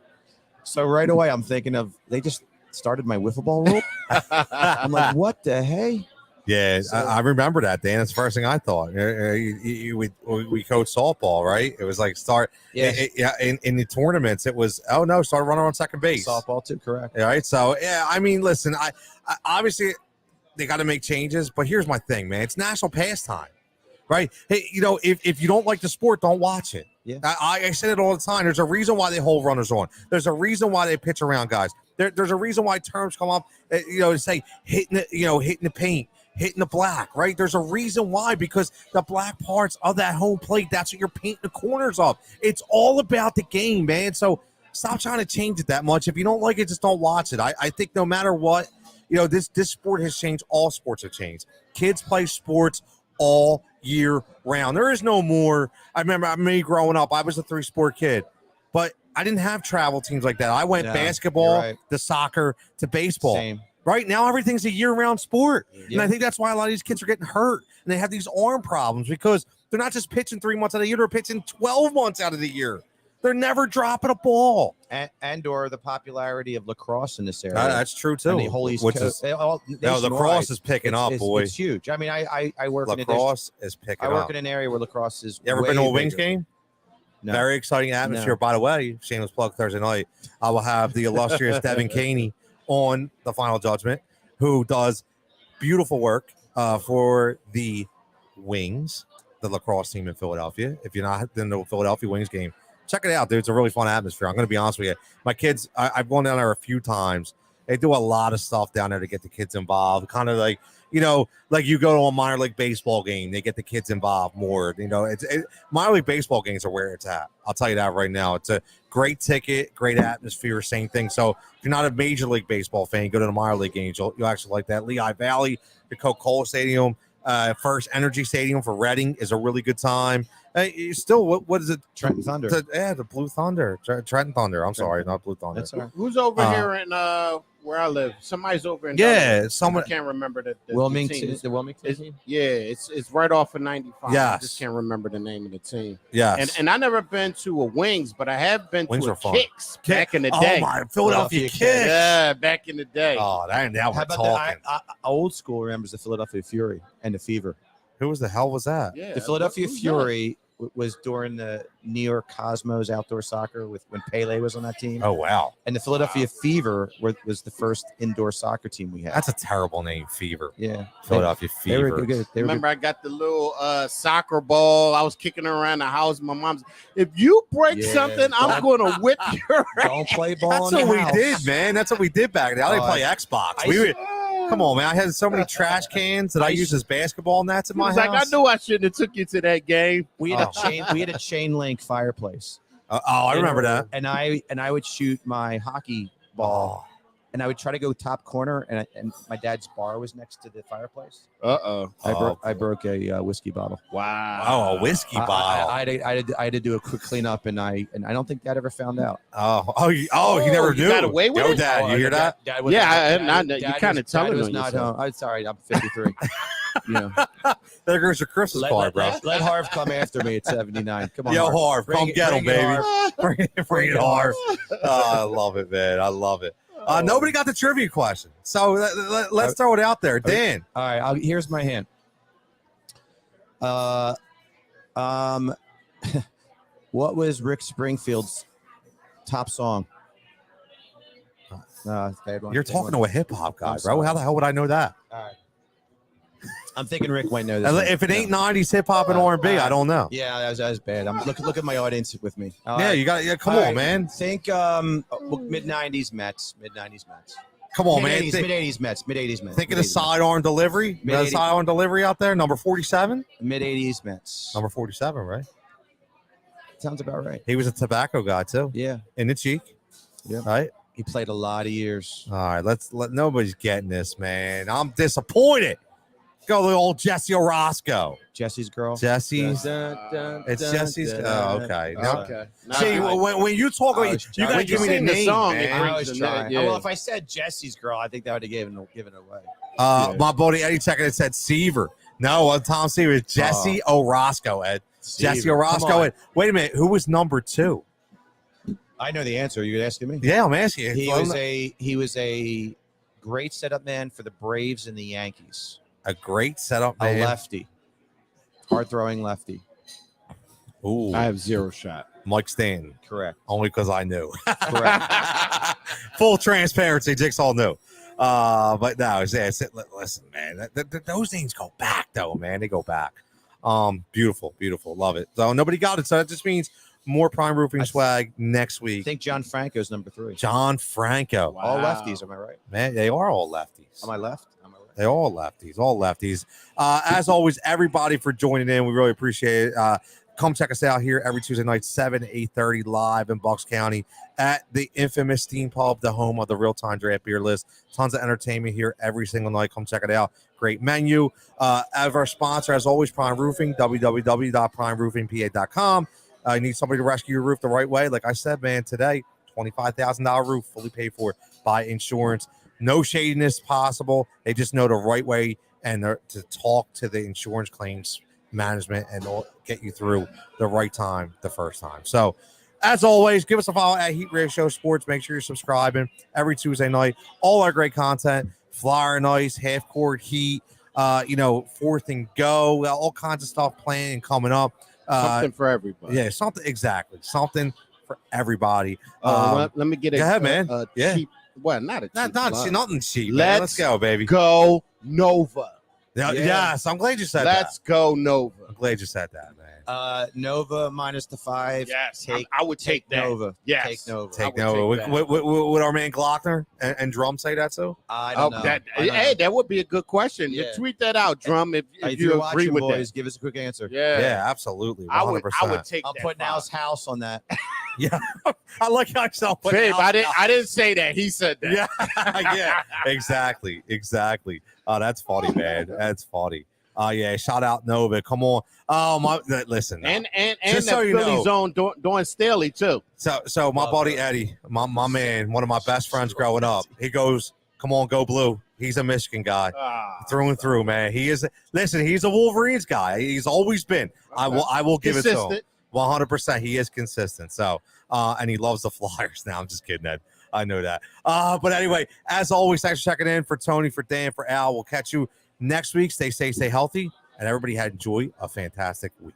So right away, I'm thinking of, they just started my wiffle ball rule. I'm like, what the hey? Yeah, so, I remember that, Dan. That's the first thing I thought. We coached softball, right? It was like in the tournaments, it was, start running on second base. Softball too, correct. All right, so, I mean, listen, I obviously they got to make changes, but here's my thing, man. It's national pastime, right? Hey, if you don't like the sport, don't watch it. Yeah. I said it all the time. There's a reason why they hold runners on. There's a reason why they pitch around guys. There's a reason why terms come up, to say hitting the paint, hitting the black, right? There's a reason why, because the black parts of that home plate, that's what you're painting the corners of. It's all about the game, man. So stop trying to change it that much. If you don't like it, just don't watch it. I think no matter what, this sport has changed. All sports have changed. Kids play sports all year round. There is no more. I remember me growing up, I was a 3-sport kid, but I didn't have travel teams like that. I went basketball to soccer to baseball. Same. Right now, everything's a year-round sport. Yeah. And I think that's why a lot of these kids are getting hurt and they have these arm problems, because they're not just pitching 3 months out of the year, they're pitching 12 months out of the year. They're never dropping a ball. And/or the popularity of lacrosse in this area. That's true, too. And the whole East Coast. Lacrosse is picking up, boy. It's huge. I mean, I work lacrosse is picking up. I work in an area where lacrosse is You ever been to a Wings game? No. Very exciting atmosphere. No. By the way, shameless plug, Thursday night, I will have the illustrious Devin Caney on the Final Judgment, who does beautiful work. for the Wings, the lacrosse team in Philadelphia. If you're not in the Philadelphia Wings game, check it out, dude. It's a really fun atmosphere. I'm going to be honest with you. My kids, I've gone down there a few times. They do a lot of stuff down there to get the kids involved. Kind of like, like you go to a minor league baseball game, they get the kids involved more. Minor league baseball games are where it's at. I'll tell you that right now. It's a great ticket, great atmosphere, same thing. So if you're not a major league baseball fan, go to the minor league games. You'll actually like that. Lehigh Valley, the Coca-Cola Stadium, First Energy Stadium for Reading is a really good time. Still, what is it? Trenton Thunder. The Blue Thunder. Trenton Thunder. I'm sorry, not Blue Thunder. That's all right. Who's over here in where I live? Somebody's over in someone. I can't remember the Wilmington. team. The Wilmington team? Yeah, it's right off of 95. Yes. I just can't remember the name of the team. Yes. And I never been to a Wings, but I have been Wings to are a fun. Kicks back in the day. Oh my Philadelphia Kicks. Yeah, back in the day. Oh, now How we're about talking. old school remembers the Philadelphia Fury and the Fever. Who was the hell was that? Yeah, The Philadelphia who's Fury was during the New York Cosmos outdoor soccer when Pele was on that team. Oh wow, And the Philadelphia Fever was the first indoor soccer team we had. that's a terrible name, Fever. Yeah. Philadelphia They Fever. were good. They were Remember, I got the little soccer ball. I was kicking it around the house. My mom's, if you break Yeah, something, I'm going to whip your ass. Don't play ball That's in the what we house. did, man. That's what we did back then. I didn't Oh, play Xbox. I- We would, come on, man. I had so many trash cans that I used as basketball nets in He my was house. like, I knew I shouldn't have took you to that game. We had a chain link fireplace. I remember that. And I would shoot my hockey ball, and I would try to go top corner, and my dad's bar was next to the fireplace. I broke a whiskey bottle. Wow. Oh, a whiskey bottle. I had to do a quick cleanup, and I don't think Dad ever found out. He never you knew. got away with Yo, it? Dad, you hear that? Dad was Yeah, Dad you kind of was- telling Dad was on not yourself. home. I'm sorry, I'm 53. There goes your Christmas card, bro. Let Harv come after me at 79. Come on, Yo, Harv, Bring come it- get him, bring it, baby. Harv. Bring it, Harv. I love it, man. I love it. Nobody got the trivia question, so let's throw it out there. Dan. All right, here's my hand. What was Rick Springfield's top song? Bad one. You're Bad talking one. to a hip hop guy, I'm bro. How sorry. the hell would I know that? All right. I'm thinking Rick might know this. one. If it ain't 90s hip hop and R&B, I don't know. Yeah, that was bad. Look at my audience with me. All Yeah, right. you got. Yeah, come All on, right. man. Think mid 90s Mets. Come on, man. Mid 80s Mets. Think of the sidearm delivery. The Mid-eighties. sidearm delivery out there, number 47. Mid 80s Mets. Number 47, right? Sounds about right. He was a tobacco guy too, Yeah, in the cheek. Yeah. Right. he played a lot of years. All right. Let nobody's getting this, man. I'm disappointed. Go the old Jesse Orozco. Jesse's girl. Jesse's. It's Jesse's. Oh, okay. Now, Okay. see, when you talk I about, was you trying. gotta When give you me the sing the name, song, man. it I brings was the trying. yeah. Well, if I said Jesse's girl, I think that would have given it away. My buddy Eddie checking it said Seaver. No, Tom Seaver. It's Jesse Orozco, Ed. Jesse Seaver. Orozco. Come on. Ed. Wait a minute. Who was number 2? I know the answer. You're asking me. Yeah, I'm asking you. He was a great setup man for the Braves and the Yankees. A great setup, A man. lefty, hard throwing lefty. Ooh, I have zero shot. Mike Stanton. Correct. Only because I knew. Correct. Full transparency, Jigsaw knew. But no, listen, man. Those names go back, though, man. They go back. Beautiful, love it. So nobody got it. So that just means more prime roofing swag next I week. think John Franco's number 3. John Franco, Wow. All lefties. Am I right? man, they are all lefties. Am I left? They're all lefties. As always, everybody for joining in. We really appreciate it. Come check us out here every Tuesday night, 7 to 8:30 live in Bucks County at the infamous Steam Pub, the home of the real-time draft beer list. Tons of entertainment here every single night. Come check it out. Great menu. As our sponsor, as always, Prime Roofing, www.primeroofingpa.com. You need somebody to rescue your roof the right way. Like I said, man, today, $25,000 roof, fully paid for by insurance. No shadiness possible. They just know the right way and to talk to the insurance claims management and they'll get you through the right time the first time. So, as always, give us a follow at Heat Ratio Sports. Make sure you're subscribing every Tuesday night. All our great content, flyer and ice, half court heat, fourth and go, all kinds of stuff playing and coming up. Something for everybody. Yeah, something for everybody. Let me get go ahead, man. cheap. Well, not a cheap. Nothing cheap. Let's Let's go, baby. Go Nova. Yeah. Yes, I'm glad you said Let's go Nova. that. I'm glad you said that, man. Nova minus the 5. Yes, I would take that. Nova. Yes. Take Nova. Take would Nova. take that. Would our man Glockner and Drum say that too? I don't know. That would be a good question. Yeah. You tweet that out, Drum, if If you you're agree watching, with boys, that. give us a quick answer. Yeah, absolutely. 100%. I would take I'm that. putting five. Al's house on that. Yeah, I like how I put Babe, I didn't say that. He said that. Yeah, exactly. Oh, that's funny, man. That's funny. Yeah, shout out Nova. Come on. Oh my, listen. And Just the so you Philly know. zone doing Staley too. So my buddy Eddie, my man, one of my best friends growing up, he goes, "Come on, go blue." He's a Michigan guy through and through, man. He is. Listen, he's a Wolverines guy. He's always been. I will give it to him. 100%. He is consistent. So, and he loves the Flyers. Now, I'm just kidding, Ed. I know that. But anyway, as always, thanks for checking in. For Tony, for Dan, for Al. We'll catch you next week. Stay safe, stay healthy, and everybody enjoy a fantastic week.